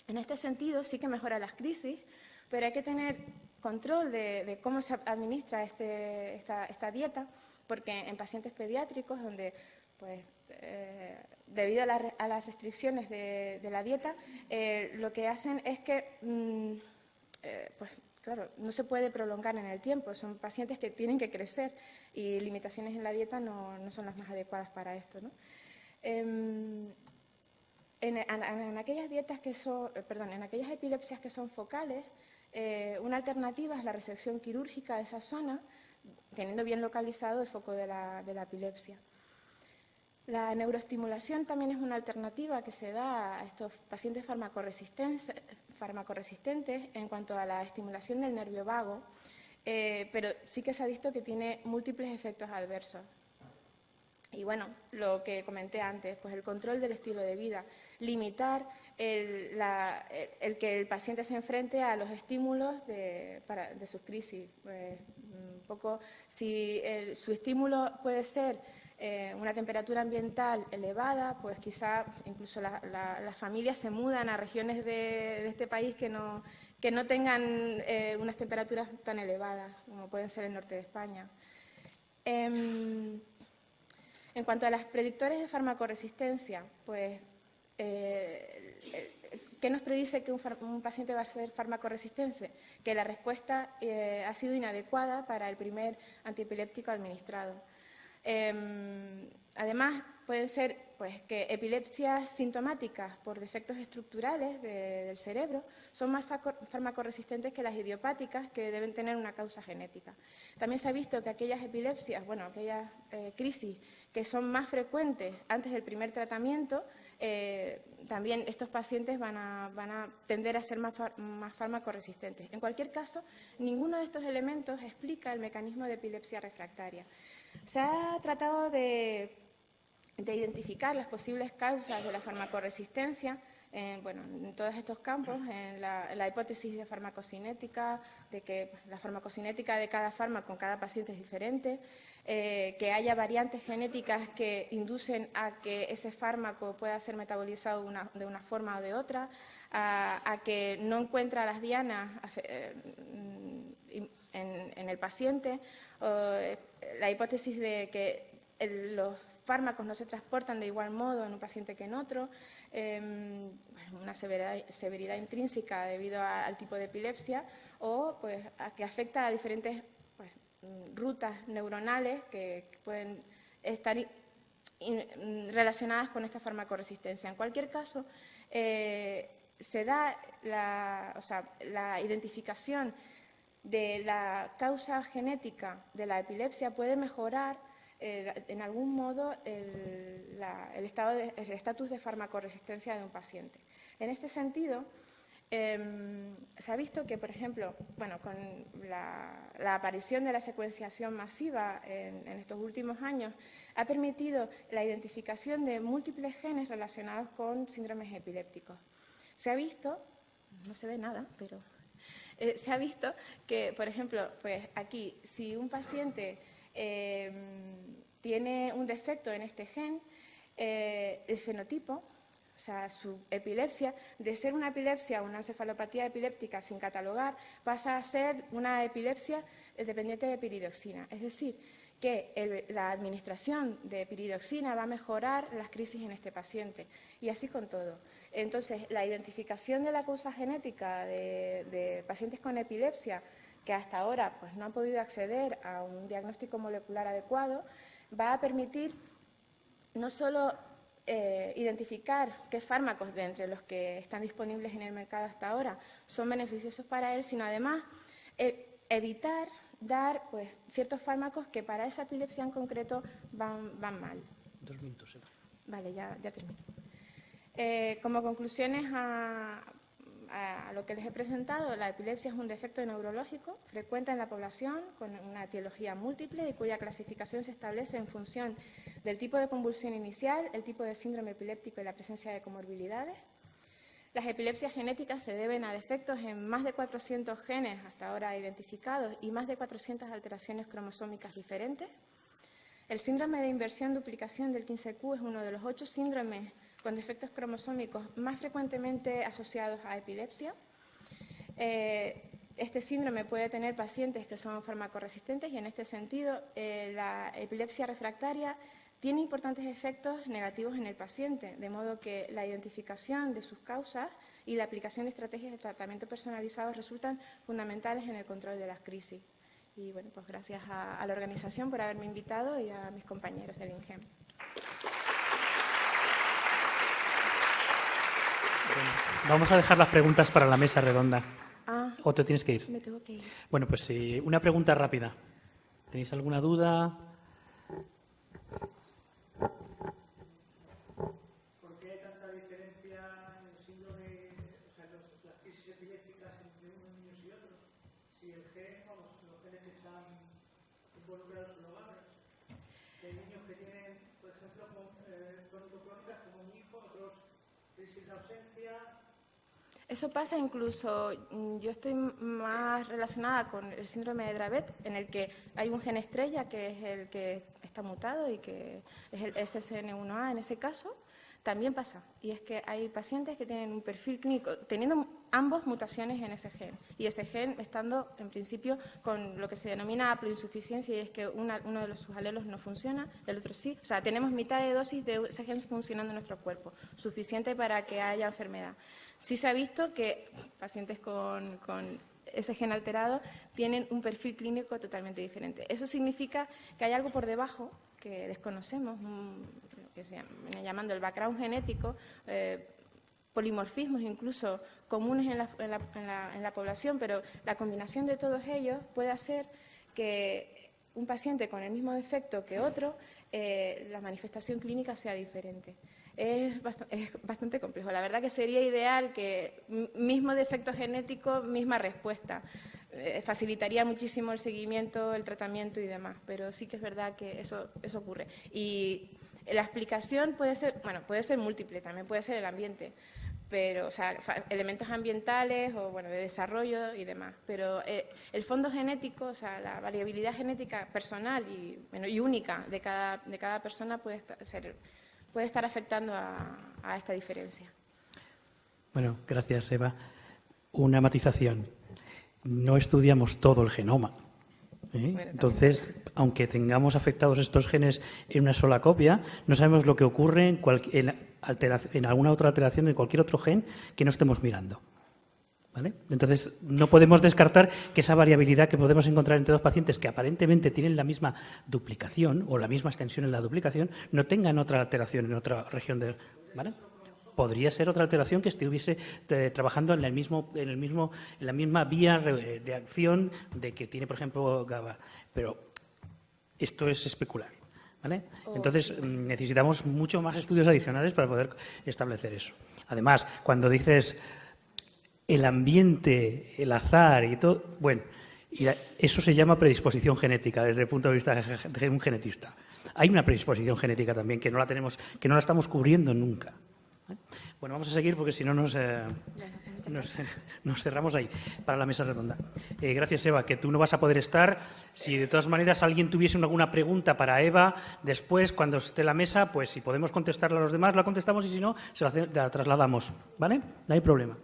En este sentido sí que mejora las crisis, pero hay que tener control de cómo se administra esta dieta, porque en pacientes pediátricos donde, pues, debido a las restricciones de la dieta, lo que hacen es que, pues, claro, no se puede prolongar en el tiempo, son pacientes que tienen que crecer y limitaciones en la dieta no son las más adecuadas para esto, ¿no? En aquellas en aquellas epilepsias que son focales, una alternativa es la resección quirúrgica de esa zona, teniendo bien localizado el foco de la epilepsia. La neuroestimulación también es una alternativa que se da a estos pacientes farmacoresistentes en cuanto a la estimulación del nervio vago, pero sí que se ha visto que tiene múltiples efectos adversos. Y bueno, lo que comenté antes, pues el control del estilo de vida, limitar el que el paciente se enfrente a los estímulos de sus crisis. Un poco, si su estímulo puede ser una temperatura ambiental elevada, pues quizá incluso las familias se mudan a regiones de este país que no tengan unas temperaturas tan elevadas, como pueden ser el norte de España. En cuanto a los predictores de farmacoresistencia, pues, ¿qué nos predice que un paciente va a ser farmacoresistente? Que la respuesta ha sido inadecuada para el primer antiepiléptico administrado. Además, pueden ser, pues, que epilepsias sintomáticas por defectos estructurales del cerebro son más farmacoresistentes que las idiopáticas, que deben tener una causa genética. También se ha visto que aquellas epilepsias, bueno, aquellas crisis que son más frecuentes antes del primer tratamiento, también estos pacientes van a tender a ser más farmacoresistentes. En cualquier caso, ninguno de estos elementos explica el mecanismo de epilepsia refractaria. Se ha tratado de identificar las posibles causas de la farmacoresistencia en todos estos campos, en la hipótesis de farmacocinética, de que la farmacocinética de cada fármaco en cada paciente es diferente, que haya variantes genéticas que inducen a que ese fármaco pueda ser metabolizado de una forma o de otra, a que no encuentra las dianas en el paciente, la hipótesis de que los fármacos no se transportan de igual modo en un paciente que en otro, una severidad intrínseca debido al tipo de epilepsia, o pues a que afecta a diferentes rutas neuronales que pueden estar relacionadas con esta farmacoresistencia. En cualquier caso, se da la identificación de la causa genética de la epilepsia puede mejorar en algún modo el estatus de farmacoresistencia de un paciente. En este sentido, Se ha visto que, por ejemplo, bueno, con la aparición de la secuenciación masiva en estos últimos años, ha permitido la identificación de múltiples genes relacionados con síndromes epilépticos. Se ha visto, no se ve nada, pero se ha visto que, por ejemplo, pues aquí, si un paciente tiene un defecto en este gen, el fenotipo, o sea, su epilepsia, de ser una epilepsia o una encefalopatía epiléptica sin catalogar, pasa a ser una epilepsia dependiente de piridoxina. Es decir, que la administración de piridoxina va a mejorar las crisis en este paciente, y así con todo. Entonces, la identificación de la causa genética de pacientes con epilepsia que hasta ahora pues, no han podido acceder a un diagnóstico molecular adecuado, va a permitir no solo identificar qué fármacos de entre los que están disponibles en el mercado hasta ahora son beneficiosos para él, sino además evitar dar pues, ciertos fármacos que para esa epilepsia en concreto van mal. 2 minutos, Eva. Vale, ya termino. Como conclusiones a lo que les he presentado, la epilepsia es un defecto neurológico frecuente en la población con una etiología múltiple y cuya clasificación se establece en función del tipo de convulsión inicial, el tipo de síndrome epiléptico y la presencia de comorbilidades. Las epilepsias genéticas se deben a defectos en más de 400 genes hasta ahora identificados y más de 400 alteraciones cromosómicas diferentes. El síndrome de inversión-duplicación del 15q es uno de los 8 síndromes con defectos cromosómicos más frecuentemente asociados a epilepsia. Este síndrome puede tener pacientes que son farmacoresistentes y en este sentido la epilepsia refractaria tiene importantes efectos negativos en el paciente, de modo que la identificación de sus causas y la aplicación de estrategias de tratamiento personalizados resultan fundamentales en el control de las crisis. Y bueno, pues gracias a la organización por haberme invitado y a mis compañeros del INGEM. Bueno, vamos a dejar las preguntas para la mesa redonda. ¿O te tienes que ir? Me tengo que ir. Bueno, pues una pregunta rápida. ¿Tenéis alguna duda? ¿Por qué hay tanta diferencia en el síndrome, o sea, las crisis epilépticas entre unos niños y otros? Si el gen, vamos, los genes que están involucrados son los gametas. Hay niños que tienen, por ejemplo, crónicas como mi hijo, otros crisis de ausencia. Eso pasa incluso, yo estoy más relacionada con el síndrome de Dravet, en el que hay un gen estrella que es el que está mutado y que es el SCN1A en ese caso, también pasa. Y es que hay pacientes que tienen un perfil clínico, teniendo ambos mutaciones en ese gen, y ese gen estando en principio con lo que se denomina haploinsuficiencia, y es que uno de sus alelos no funciona, el otro sí. O sea, tenemos mitad de dosis de ese gen funcionando en nuestro cuerpo, suficiente para que haya enfermedad. Sí se ha visto que pacientes con ese gen alterado tienen un perfil clínico totalmente diferente. Eso significa que hay algo por debajo que desconocemos, que se viene llamando el background genético, polimorfismos incluso comunes en la población, pero la combinación de todos ellos puede hacer que un paciente con el mismo defecto que otro, la manifestación clínica sea diferente. Es bastante complejo. La verdad que sería ideal que mismo defecto genético, misma respuesta. Facilitaría muchísimo el seguimiento, el tratamiento y demás, pero sí que es verdad que eso ocurre. Y la explicación puede ser múltiple, también puede ser el ambiente, pero, o sea, elementos ambientales o de desarrollo y demás. Pero el fondo genético, o sea, la variabilidad genética personal y única de cada persona puede estar afectando a esta diferencia. Bueno, gracias, Eva. Una matización. No estudiamos todo el genoma. Entonces, aunque tengamos afectados estos genes en una sola copia, no sabemos lo que ocurre en alguna otra alteración de cualquier otro gen que no estemos mirando. ¿Vale? Entonces, no podemos descartar que esa variabilidad que podemos encontrar entre dos pacientes que aparentemente tienen la misma duplicación o la misma extensión en la duplicación, no tengan otra alteración en otra región del... ¿Vale? Podría ser otra alteración que estuviese trabajando en la misma vía de acción de que tiene, por ejemplo, GABA. Pero esto es especular. ¿Vale? Entonces, necesitamos mucho más estudios adicionales para poder establecer eso. Además, cuando dices el ambiente, el azar y todo, bueno, eso se llama predisposición genética desde el punto de vista de un genetista. Hay una predisposición genética también que no la tenemos, que no la estamos cubriendo nunca. Bueno, vamos a seguir porque si no nos cerramos ahí para la mesa redonda. Gracias, Eva, que tú no vas a poder estar. Si de todas maneras alguien tuviese alguna pregunta para Eva, después, cuando esté en la mesa, pues si podemos contestarla a los demás, la contestamos y si no, la trasladamos. ¿Vale? No hay problema.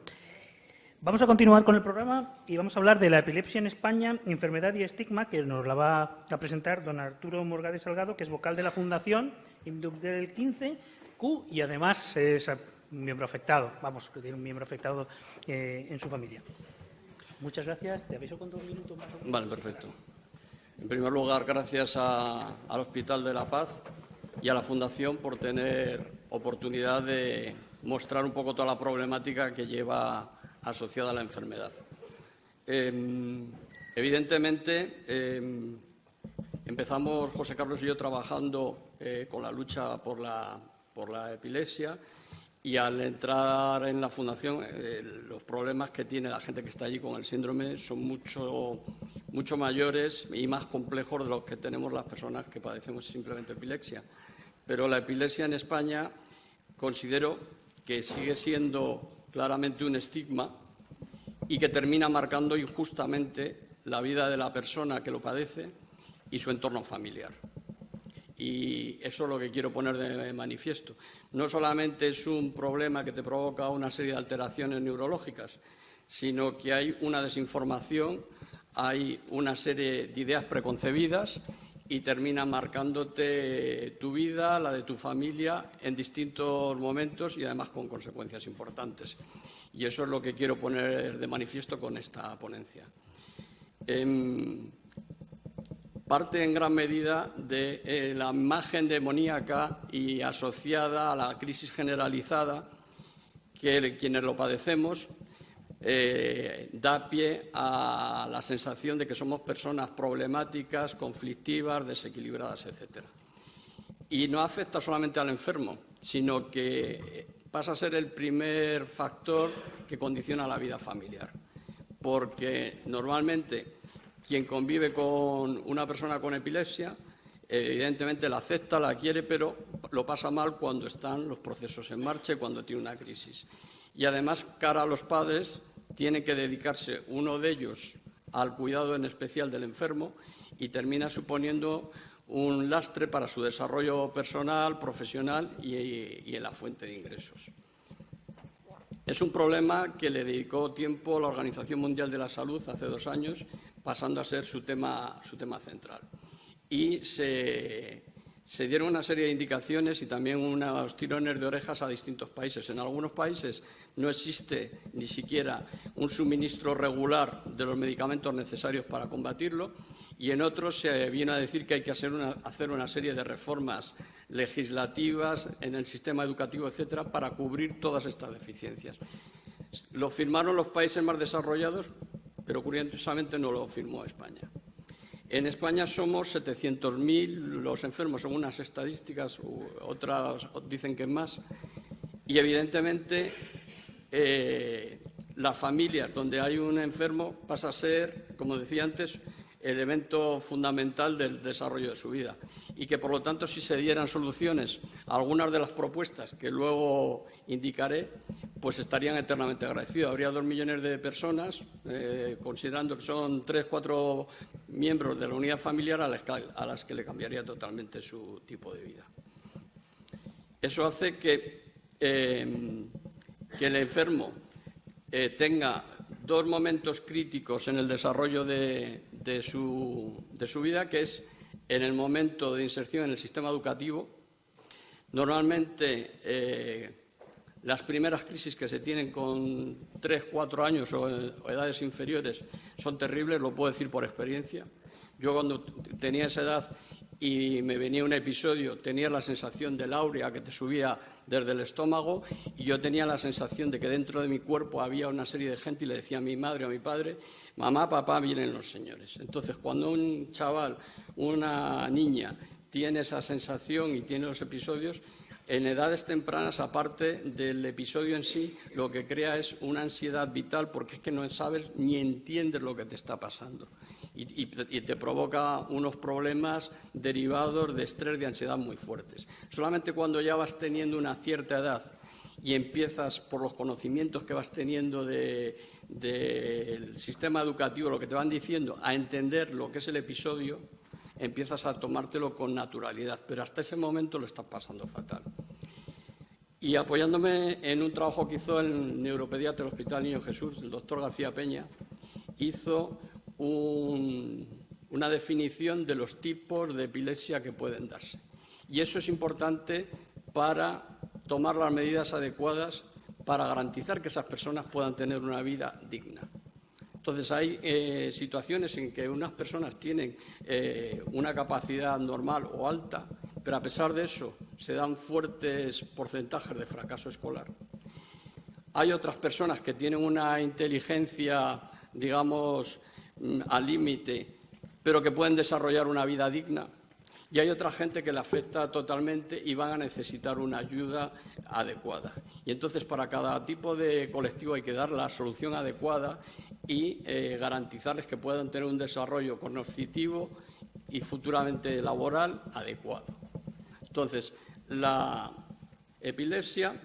Vamos a continuar con el programa y vamos a hablar de la epilepsia en España, enfermedad y estigma, que nos la va a presentar don Arturo Morgade Salgado, que es vocal de la Fundación del 15Q y además es miembro afectado, vamos, que tiene un miembro afectado en su familia. Muchas gracias. ¿Te aviso con 2 minutos más? Vale, perfecto. En primer lugar, gracias al Hospital de la Paz y a la Fundación por tener oportunidad de mostrar un poco toda la problemática que lleva asociada a la enfermedad. Evidentemente, empezamos José Carlos y yo trabajando con la lucha por la epilepsia y al entrar en la Fundación los problemas que tiene la gente que está allí con el síndrome son mucho mayores y más complejos de los que tenemos las personas que padecemos simplemente epilepsia. Pero la epilepsia en España considero que sigue siendo claramente un estigma y que termina marcando injustamente la vida de la persona que lo padece y su entorno familiar. Y eso es lo que quiero poner de manifiesto. No solamente es un problema que te provoca una serie de alteraciones neurológicas, sino que hay una desinformación, hay una serie de ideas preconcebidas y termina marcándote tu vida, la de tu familia, en distintos momentos y además con consecuencias importantes. Y eso es lo que quiero poner de manifiesto con esta ponencia. Parte en gran medida de la imagen demoníaca y asociada a la crisis generalizada que quienes lo padecemos da pie a la sensación de que somos personas problemáticas, conflictivas, desequilibradas, etc. Y no afecta solamente al enfermo, sino que pasa a ser el primer factor que condiciona la vida familiar, porque normalmente quien convive con una persona con epilepsia, evidentemente la acepta, la quiere, pero lo pasa mal cuando están los procesos en marcha y cuando tiene una crisis. Y además, cara a los padres, tiene que dedicarse uno de ellos al cuidado en especial del enfermo y termina suponiendo un lastre para su desarrollo personal, profesional y en la fuente de ingresos. Es un problema que le dedicó tiempo la Organización Mundial de la Salud hace 2 años, pasando a ser su tema central. Y se dieron una serie de indicaciones y también unos tirones de orejas a distintos países. En algunos países no existe ni siquiera un suministro regular de los medicamentos necesarios para combatirlo y en otros se viene a decir que hay que hacer una serie de reformas legislativas en el sistema educativo, etcétera, para cubrir todas estas deficiencias. Lo firmaron los países más desarrollados, pero curiosamente no lo firmó España. En España somos 700.000 los enfermos, según unas estadísticas, otras dicen que es más, y evidentemente las familias donde hay un enfermo pasa a ser, como decía antes, el elemento fundamental del desarrollo de su vida y que, por lo tanto, si se dieran soluciones a algunas de las propuestas que luego indicaré, pues estarían eternamente agradecidos. Habría 2 millones de personas, considerando que son 3 o 4 miembros de la unidad familiar a las que le cambiaría totalmente su tipo de vida. Eso hace que el enfermo tenga 2 momentos críticos en el desarrollo de su vida, que es en el momento de inserción en el sistema educativo. Normalmente las primeras crisis que se tienen con 3, 4 años o edades inferiores son terribles, lo puedo decir por experiencia. Yo cuando tenía esa edad y me venía un episodio, tenía la sensación del áurea que te subía desde el estómago y yo tenía la sensación de que dentro de mi cuerpo había una serie de gente y le decía a mi madre o a mi padre: mamá, papá, vienen los señores. Entonces, cuando un chaval, una niña, tiene esa sensación y tiene los episodios, en edades tempranas, aparte del episodio en sí, lo que crea es una ansiedad vital porque es que no sabes ni entiendes lo que te está pasando y te provoca unos problemas derivados de estrés, de ansiedad muy fuertes. Solamente cuando ya vas teniendo una cierta edad y empiezas, por los conocimientos que vas teniendo del sistema educativo, lo que te van diciendo, a entender lo que es el episodio, empiezas a tomártelo con naturalidad, pero hasta ese momento lo estás pasando fatal. Y apoyándome en un trabajo que hizo el neuropediatra del Hospital Niño Jesús, el doctor García Peña, hizo una definición de los tipos de epilepsia que pueden darse. Y eso es importante para tomar las medidas adecuadas para garantizar que esas personas puedan tener una vida digna. Entonces, hay situaciones en que unas personas tienen una capacidad normal o alta, pero a pesar de eso se dan fuertes porcentajes de fracaso escolar. Hay otras personas que tienen una inteligencia, digamos, al límite, pero que pueden desarrollar una vida digna. Y hay otra gente que le afecta totalmente y van a necesitar una ayuda adecuada. Y entonces, para cada tipo de colectivo hay que dar la solución adecuada y garantizarles que puedan tener un desarrollo cognitivo y futuramente laboral adecuado. Entonces, la epilepsia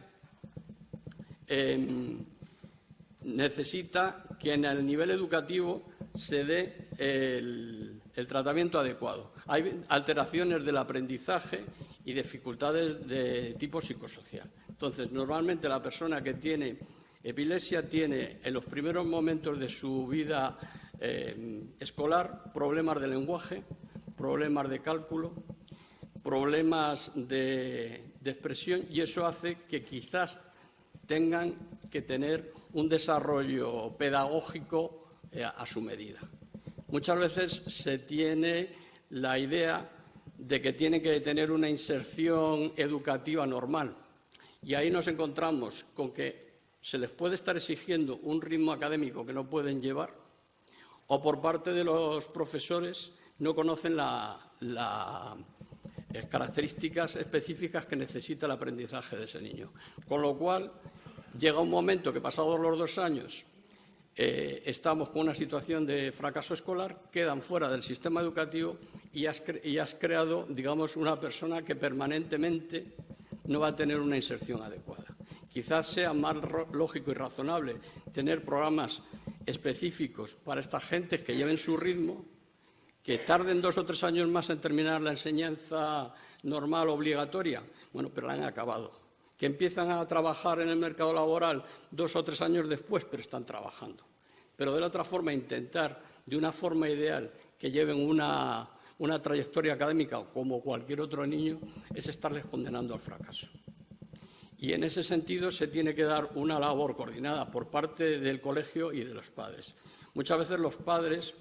necesita que en el nivel educativo se dé el tratamiento adecuado. Hay alteraciones del aprendizaje y dificultades de tipo psicosocial. Entonces, normalmente la persona que tiene epilepsia tiene en los primeros momentos de su vida escolar problemas de lenguaje, problemas de cálculo, problemas de expresión, y eso hace que quizás tengan que tener un desarrollo pedagógico a su medida. Muchas veces se tiene la idea de que tienen que tener una inserción educativa normal, y ahí nos encontramos con que se les puede estar exigiendo un ritmo académico que no pueden llevar, o por parte de los profesores no conocen las características específicas que necesita el aprendizaje de ese niño. Con lo cual, llega un momento que, pasados los 2 años, estamos con una situación de fracaso escolar, quedan fuera del sistema educativo y has creado, digamos, una persona que permanentemente no va a tener una inserción adecuada. Quizás sea más lógico y razonable tener programas específicos para estas gentes que lleven su ritmo, que tarden 2 o 3 años más en terminar la enseñanza normal obligatoria, bueno, pero la han acabado. Que empiezan a trabajar en el mercado laboral 2 o 3 años después, pero están trabajando. Pero de la otra forma, intentar de una forma ideal que lleven una trayectoria académica como cualquier otro niño es estarles condenando al fracaso. Y en ese sentido se tiene que dar una labor coordinada por parte del colegio y de los padres. Muchas veces los padres,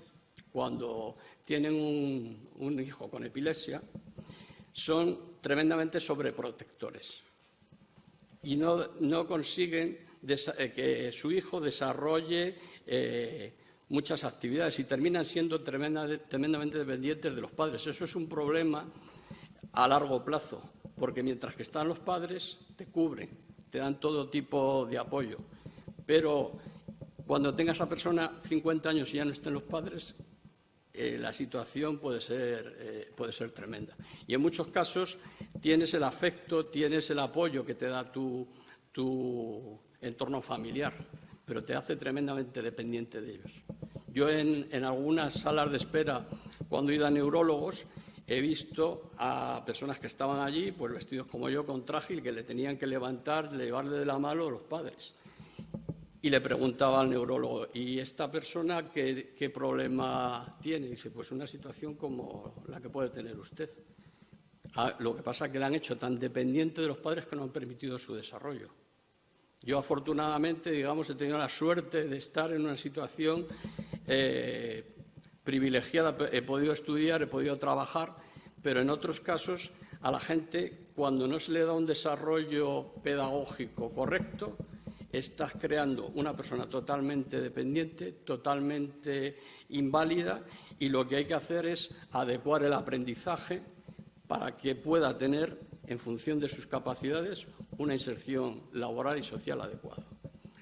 cuando tienen un hijo con epilepsia, son tremendamente sobreprotectores y no consiguen que su hijo desarrolle muchas actividades y terminan siendo tremendamente dependientes de los padres. Eso es un problema a largo plazo, porque mientras que están los padres te cubren, te dan todo tipo de apoyo, pero cuando tenga esa persona 50 años y ya no estén los padres, la situación puede ser tremenda. Y en muchos casos tienes el afecto, tienes el apoyo que te da tu entorno familiar, pero te hace tremendamente dependiente de ellos. Yo en algunas salas de espera, cuando he ido a neurólogos, he visto a personas que estaban allí, pues vestidos como yo, con traje, y que le tenían que levantar, llevarle de la mano a los padres. Y le preguntaba al neurólogo, ¿y esta persona qué problema tiene? Y dice, pues una situación como la que puede tener usted. Lo que pasa es que la han hecho tan dependiente de los padres que no han permitido su desarrollo. Yo, afortunadamente, digamos, he tenido la suerte de estar en una situación privilegiada. He podido estudiar, he podido trabajar, pero en otros casos a la gente, cuando no se le da un desarrollo pedagógico correcto, estás creando una persona totalmente dependiente, totalmente inválida, y lo que hay que hacer es adecuar el aprendizaje para que pueda tener en función de sus capacidades, una inserción laboral y social adecuada.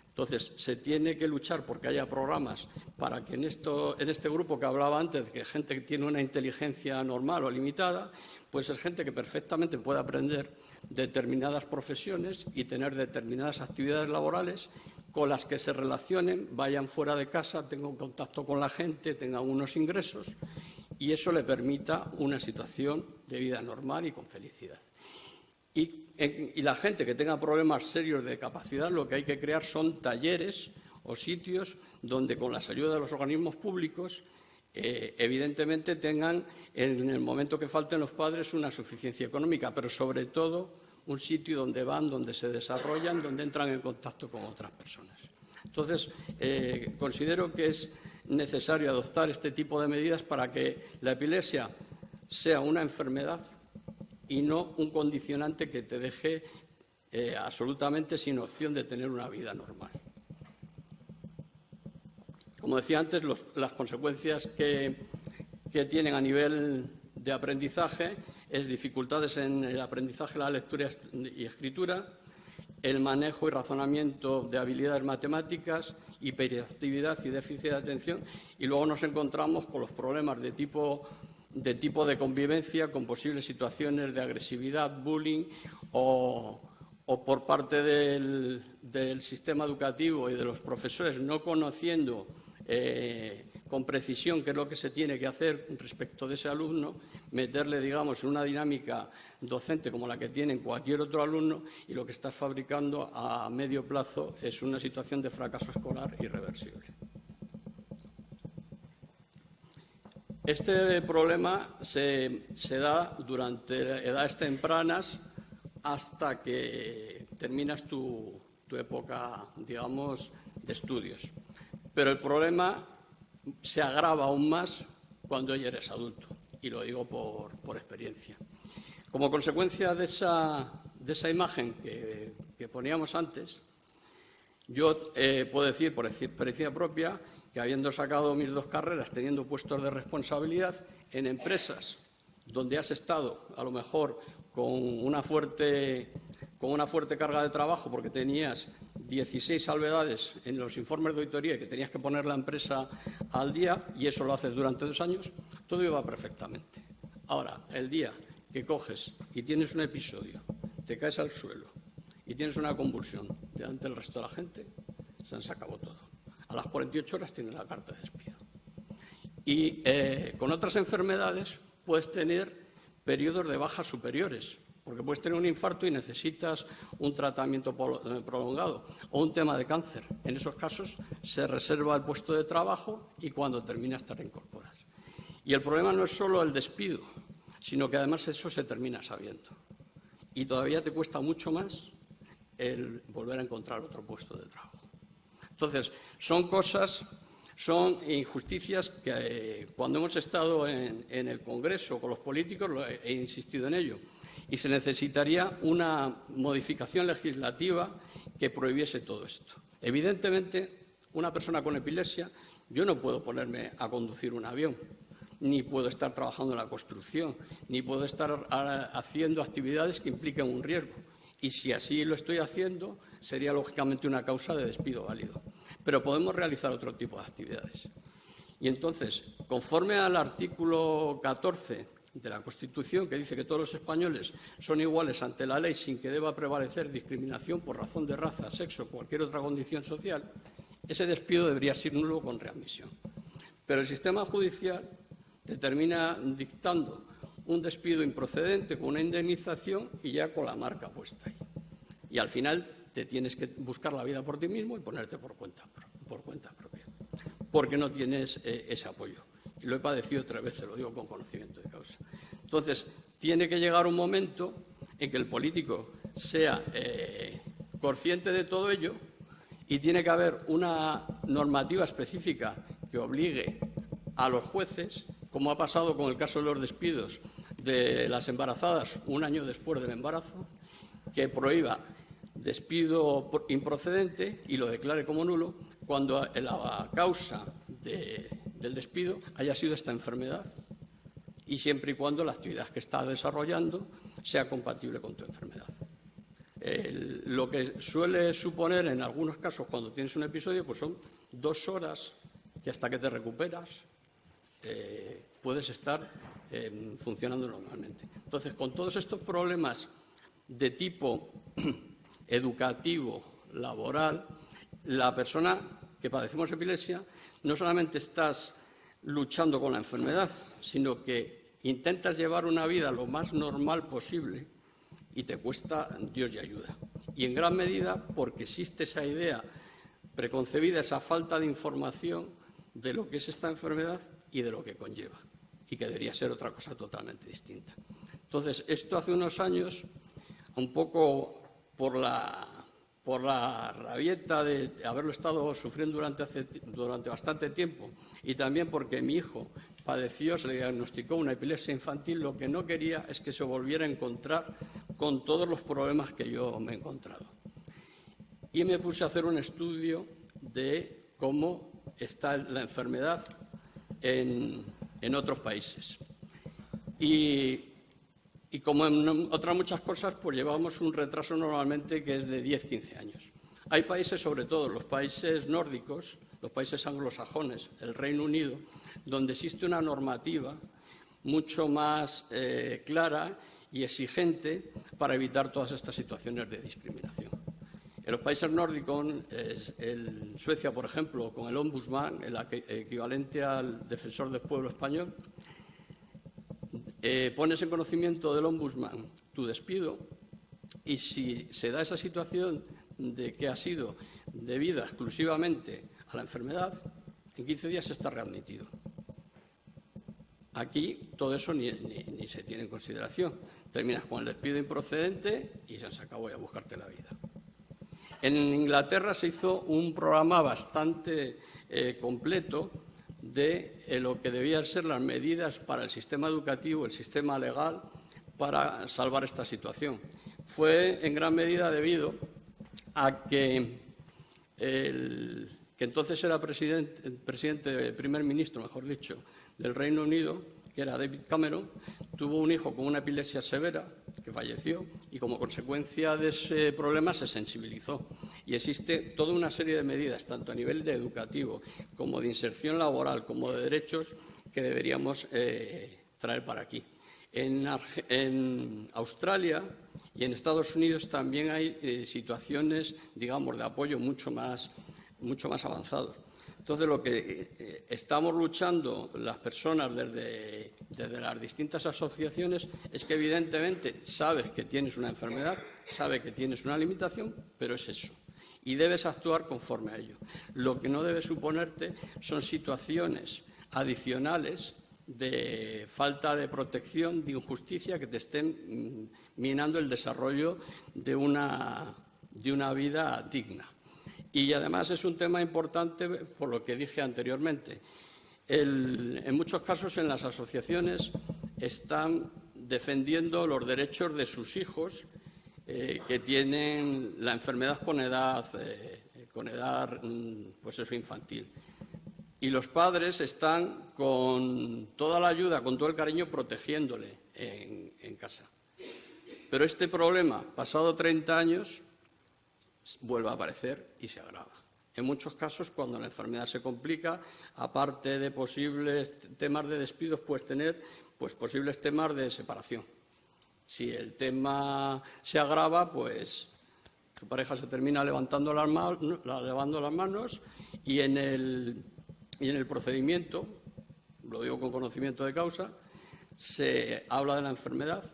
Entonces, se tiene que luchar porque haya programas para que en este grupo que hablaba antes, que gente que tiene una inteligencia normal o limitada, pues es gente que perfectamente puede aprender determinadas profesiones y tener determinadas actividades laborales con las que se relacionen, vayan fuera de casa, tengan contacto con la gente, tengan unos ingresos y eso le permita una situación de vida normal y con felicidad. Y la gente que tenga problemas serios de capacidad, lo que hay que crear son talleres o sitios donde, con las ayudas de los organismos públicos, evidentemente tengan, en el momento que falten los padres, una suficiencia económica, pero sobre todo un sitio donde van, donde se desarrollan, donde entran en contacto con otras personas. Entonces, considero que es necesario adoptar este tipo de medidas para que la epilepsia sea una enfermedad y no un condicionante que te deje absolutamente sin opción de tener una vida normal. Como decía antes, las consecuencias que tienen a nivel de aprendizaje es dificultades en el aprendizaje de la lectura y escritura, el manejo y razonamiento de habilidades matemáticas, hiperactividad y déficit de atención, y luego nos encontramos con los problemas de tipo de convivencia, con posibles situaciones de agresividad, bullying o por parte del sistema educativo y de los profesores no conociendo con precisión qué es lo que se tiene que hacer respecto de ese alumno, meterle, digamos, en una dinámica docente como la que tiene cualquier otro alumno, y lo que estás fabricando a medio plazo es una situación de fracaso escolar irreversible. Este problema se da durante edades tempranas hasta que terminas tu época, digamos, de estudios. Pero el problema se agrava aún más cuando ya eres adulto, y lo digo por experiencia. Como consecuencia de esa imagen que poníamos antes, yo puedo decir, por experiencia propia, que habiendo sacado mis 2 carreras, teniendo puestos de responsabilidad en empresas donde has estado, a lo mejor, con una fuerte carga de trabajo porque tenías 16 salvedades en los informes de auditoría que tenías que poner la empresa al día, y eso lo haces durante 2 años, todo iba perfectamente. Ahora, el día que coges y tienes un episodio, te caes al suelo y tienes una convulsión delante del resto de la gente, se han sacado todo. A las 48 horas tienes la carta de despido. Y con otras enfermedades puedes tener periodos de bajas superiores, porque puedes tener un infarto y necesitas un tratamiento prolongado, o un tema de cáncer. En esos casos se reserva el puesto de trabajo y cuando terminas te reincorporas. Y el problema no es solo el despido, sino que además eso se termina sabiendo. Y todavía te cuesta mucho más el volver a encontrar otro puesto de trabajo. Entonces, son injusticias que cuando hemos estado en el Congreso con los políticos he insistido en ello. Y se necesitaría una modificación legislativa que prohibiese todo esto. Evidentemente, una persona con epilepsia, yo no puedo ponerme a conducir un avión, ni puedo estar trabajando en la construcción, ni puedo estar haciendo actividades que impliquen un riesgo. Y si así lo estoy haciendo, sería lógicamente una causa de despido válido. Pero podemos realizar otro tipo de actividades. Y entonces, conforme al artículo 14 de la Constitución, que dice que todos los españoles son iguales ante la ley sin que deba prevalecer discriminación por razón de raza, sexo o cualquier otra condición social, ese despido debería ser nulo con readmisión. Pero el sistema judicial termina dictando un despido improcedente con una indemnización y ya con la marca puesta ahí. Y al final te tienes que buscar la vida por ti mismo y ponerte por cuenta propia, porque no tienes ese apoyo. Y lo he padecido 3 veces, lo digo con conocimiento de causa. Entonces, tiene que llegar un momento en que el político sea consciente de todo ello y tiene que haber una normativa específica que obligue a los jueces, como ha pasado con el caso de los despidos de las embarazadas 1 año después del embarazo, que prohíba despido improcedente y lo declare como nulo cuando la causa del despido haya sido esta enfermedad y siempre y cuando la actividad que está desarrollando sea compatible con tu enfermedad. Lo que suele suponer en algunos casos cuando tienes un episodio pues son 2 horas que hasta que te recuperas puedes estar funcionando normalmente. Entonces, con todos estos problemas de tipo educativo, laboral, la persona que padecemos epilepsia no solamente estás luchando con la enfermedad, sino que intentas llevar una vida lo más normal posible y te cuesta Dios y ayuda. Y en gran medida porque existe esa idea preconcebida, esa falta de información de lo que es esta enfermedad y de lo que conlleva, y que debería ser otra cosa totalmente distinta. Entonces, esto hace unos años, un poco por la rabieta de haberlo estado sufriendo durante bastante tiempo, y también porque mi hijo padeció, se le diagnosticó una epilepsia infantil, lo que no quería es que se volviera a encontrar con todos los problemas que yo me he encontrado. Y me puse a hacer un estudio de cómo está la enfermedad en otros países. Y como en otras muchas cosas, pues llevamos un retraso normalmente que es de 10-15 años. Hay países, sobre todo los países nórdicos, los países anglosajones, el Reino Unido, donde existe una normativa mucho más clara y exigente para evitar todas estas situaciones de discriminación. En los países nórdicos, en Suecia, por ejemplo, con el Ombudsman, el equivalente al defensor del pueblo español, pones en conocimiento del Ombudsman tu despido y si se da esa situación de que ha sido debida exclusivamente a la enfermedad, en 15 días está readmitido. Aquí todo eso ni se tiene en consideración. Terminas con el despido improcedente y se acabó a buscarte la vida. En Inglaterra se hizo un programa bastante completo de lo que debían ser las medidas para el sistema educativo, el sistema legal, para salvar esta situación. Fue en gran medida debido a que que entonces era primer ministro, mejor dicho, del Reino Unido, que era David Cameron, tuvo un hijo con una epilepsia severa que falleció y como consecuencia de ese problema se sensibilizó. Y existe toda una serie de medidas, tanto a nivel de educativo como de inserción laboral, como de derechos, que deberíamos traer para aquí. En Australia y en Estados Unidos también hay situaciones, digamos, de apoyo mucho más avanzados. Entonces, lo que estamos luchando las personas desde las distintas asociaciones es que, evidentemente, sabes que tienes una enfermedad, sabes que tienes una limitación, pero es eso. Y debes actuar conforme a ello. Lo que no debe suponerte son situaciones adicionales de falta de protección, de injusticia, que te estén minando el desarrollo de una vida digna. Y además es un tema importante por lo que dije anteriormente. En muchos casos en las asociaciones están defendiendo los derechos de sus hijos que tienen la enfermedad con edad pues eso, infantil. Y los padres están con toda la ayuda, con todo el cariño, protegiéndole en casa. Pero este problema, pasado 30 años, vuelve a aparecer y se agrava. En muchos casos, cuando la enfermedad se complica, aparte de posibles temas de despidos, puedes tener posibles temas de separación. Si el tema se agrava, pues tu pareja se termina levantando las manos y en el procedimiento, lo digo con conocimiento de causa, se habla de la enfermedad.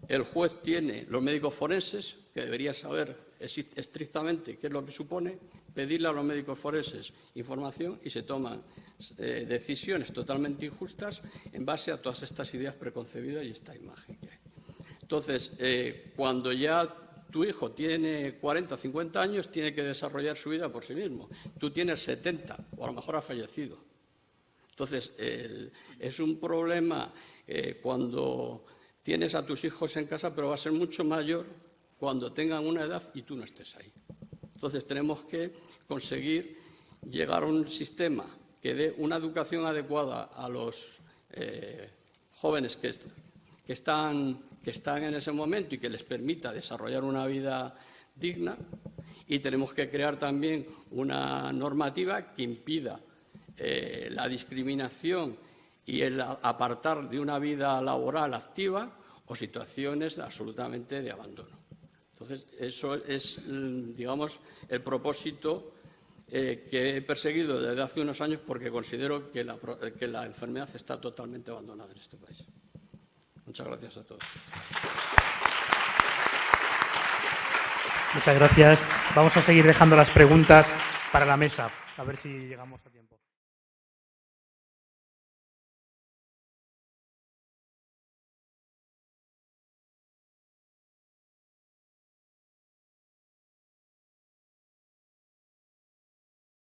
El juez tiene los médicos forenses, que debería saber estrictamente qué es lo que supone, pedirle a los médicos forenses información y se toman decisiones totalmente injustas en base a todas estas ideas preconcebidas y esta imagen que hay. Entonces, cuando ya tu hijo tiene 40 o 50 años, tiene que desarrollar su vida por sí mismo. Tú tienes 70 o a lo mejor has fallecido. Entonces, es un problema cuando tienes a tus hijos en casa, pero va a ser mucho mayor cuando tengan una edad y tú no estés ahí. Entonces, tenemos que conseguir llegar a un sistema que dé una educación adecuada a los jóvenes que están en ese momento y que les permita desarrollar una vida digna, y tenemos que crear también una normativa que impida la discriminación y el apartar de una vida laboral activa o situaciones absolutamente de abandono. Entonces, eso es, digamos, el propósito que he perseguido desde hace unos años, porque considero que la enfermedad está totalmente abandonada en este país. Muchas gracias a todos. Muchas gracias. Vamos a seguir dejando las preguntas para la mesa, a ver si llegamos a tiempo.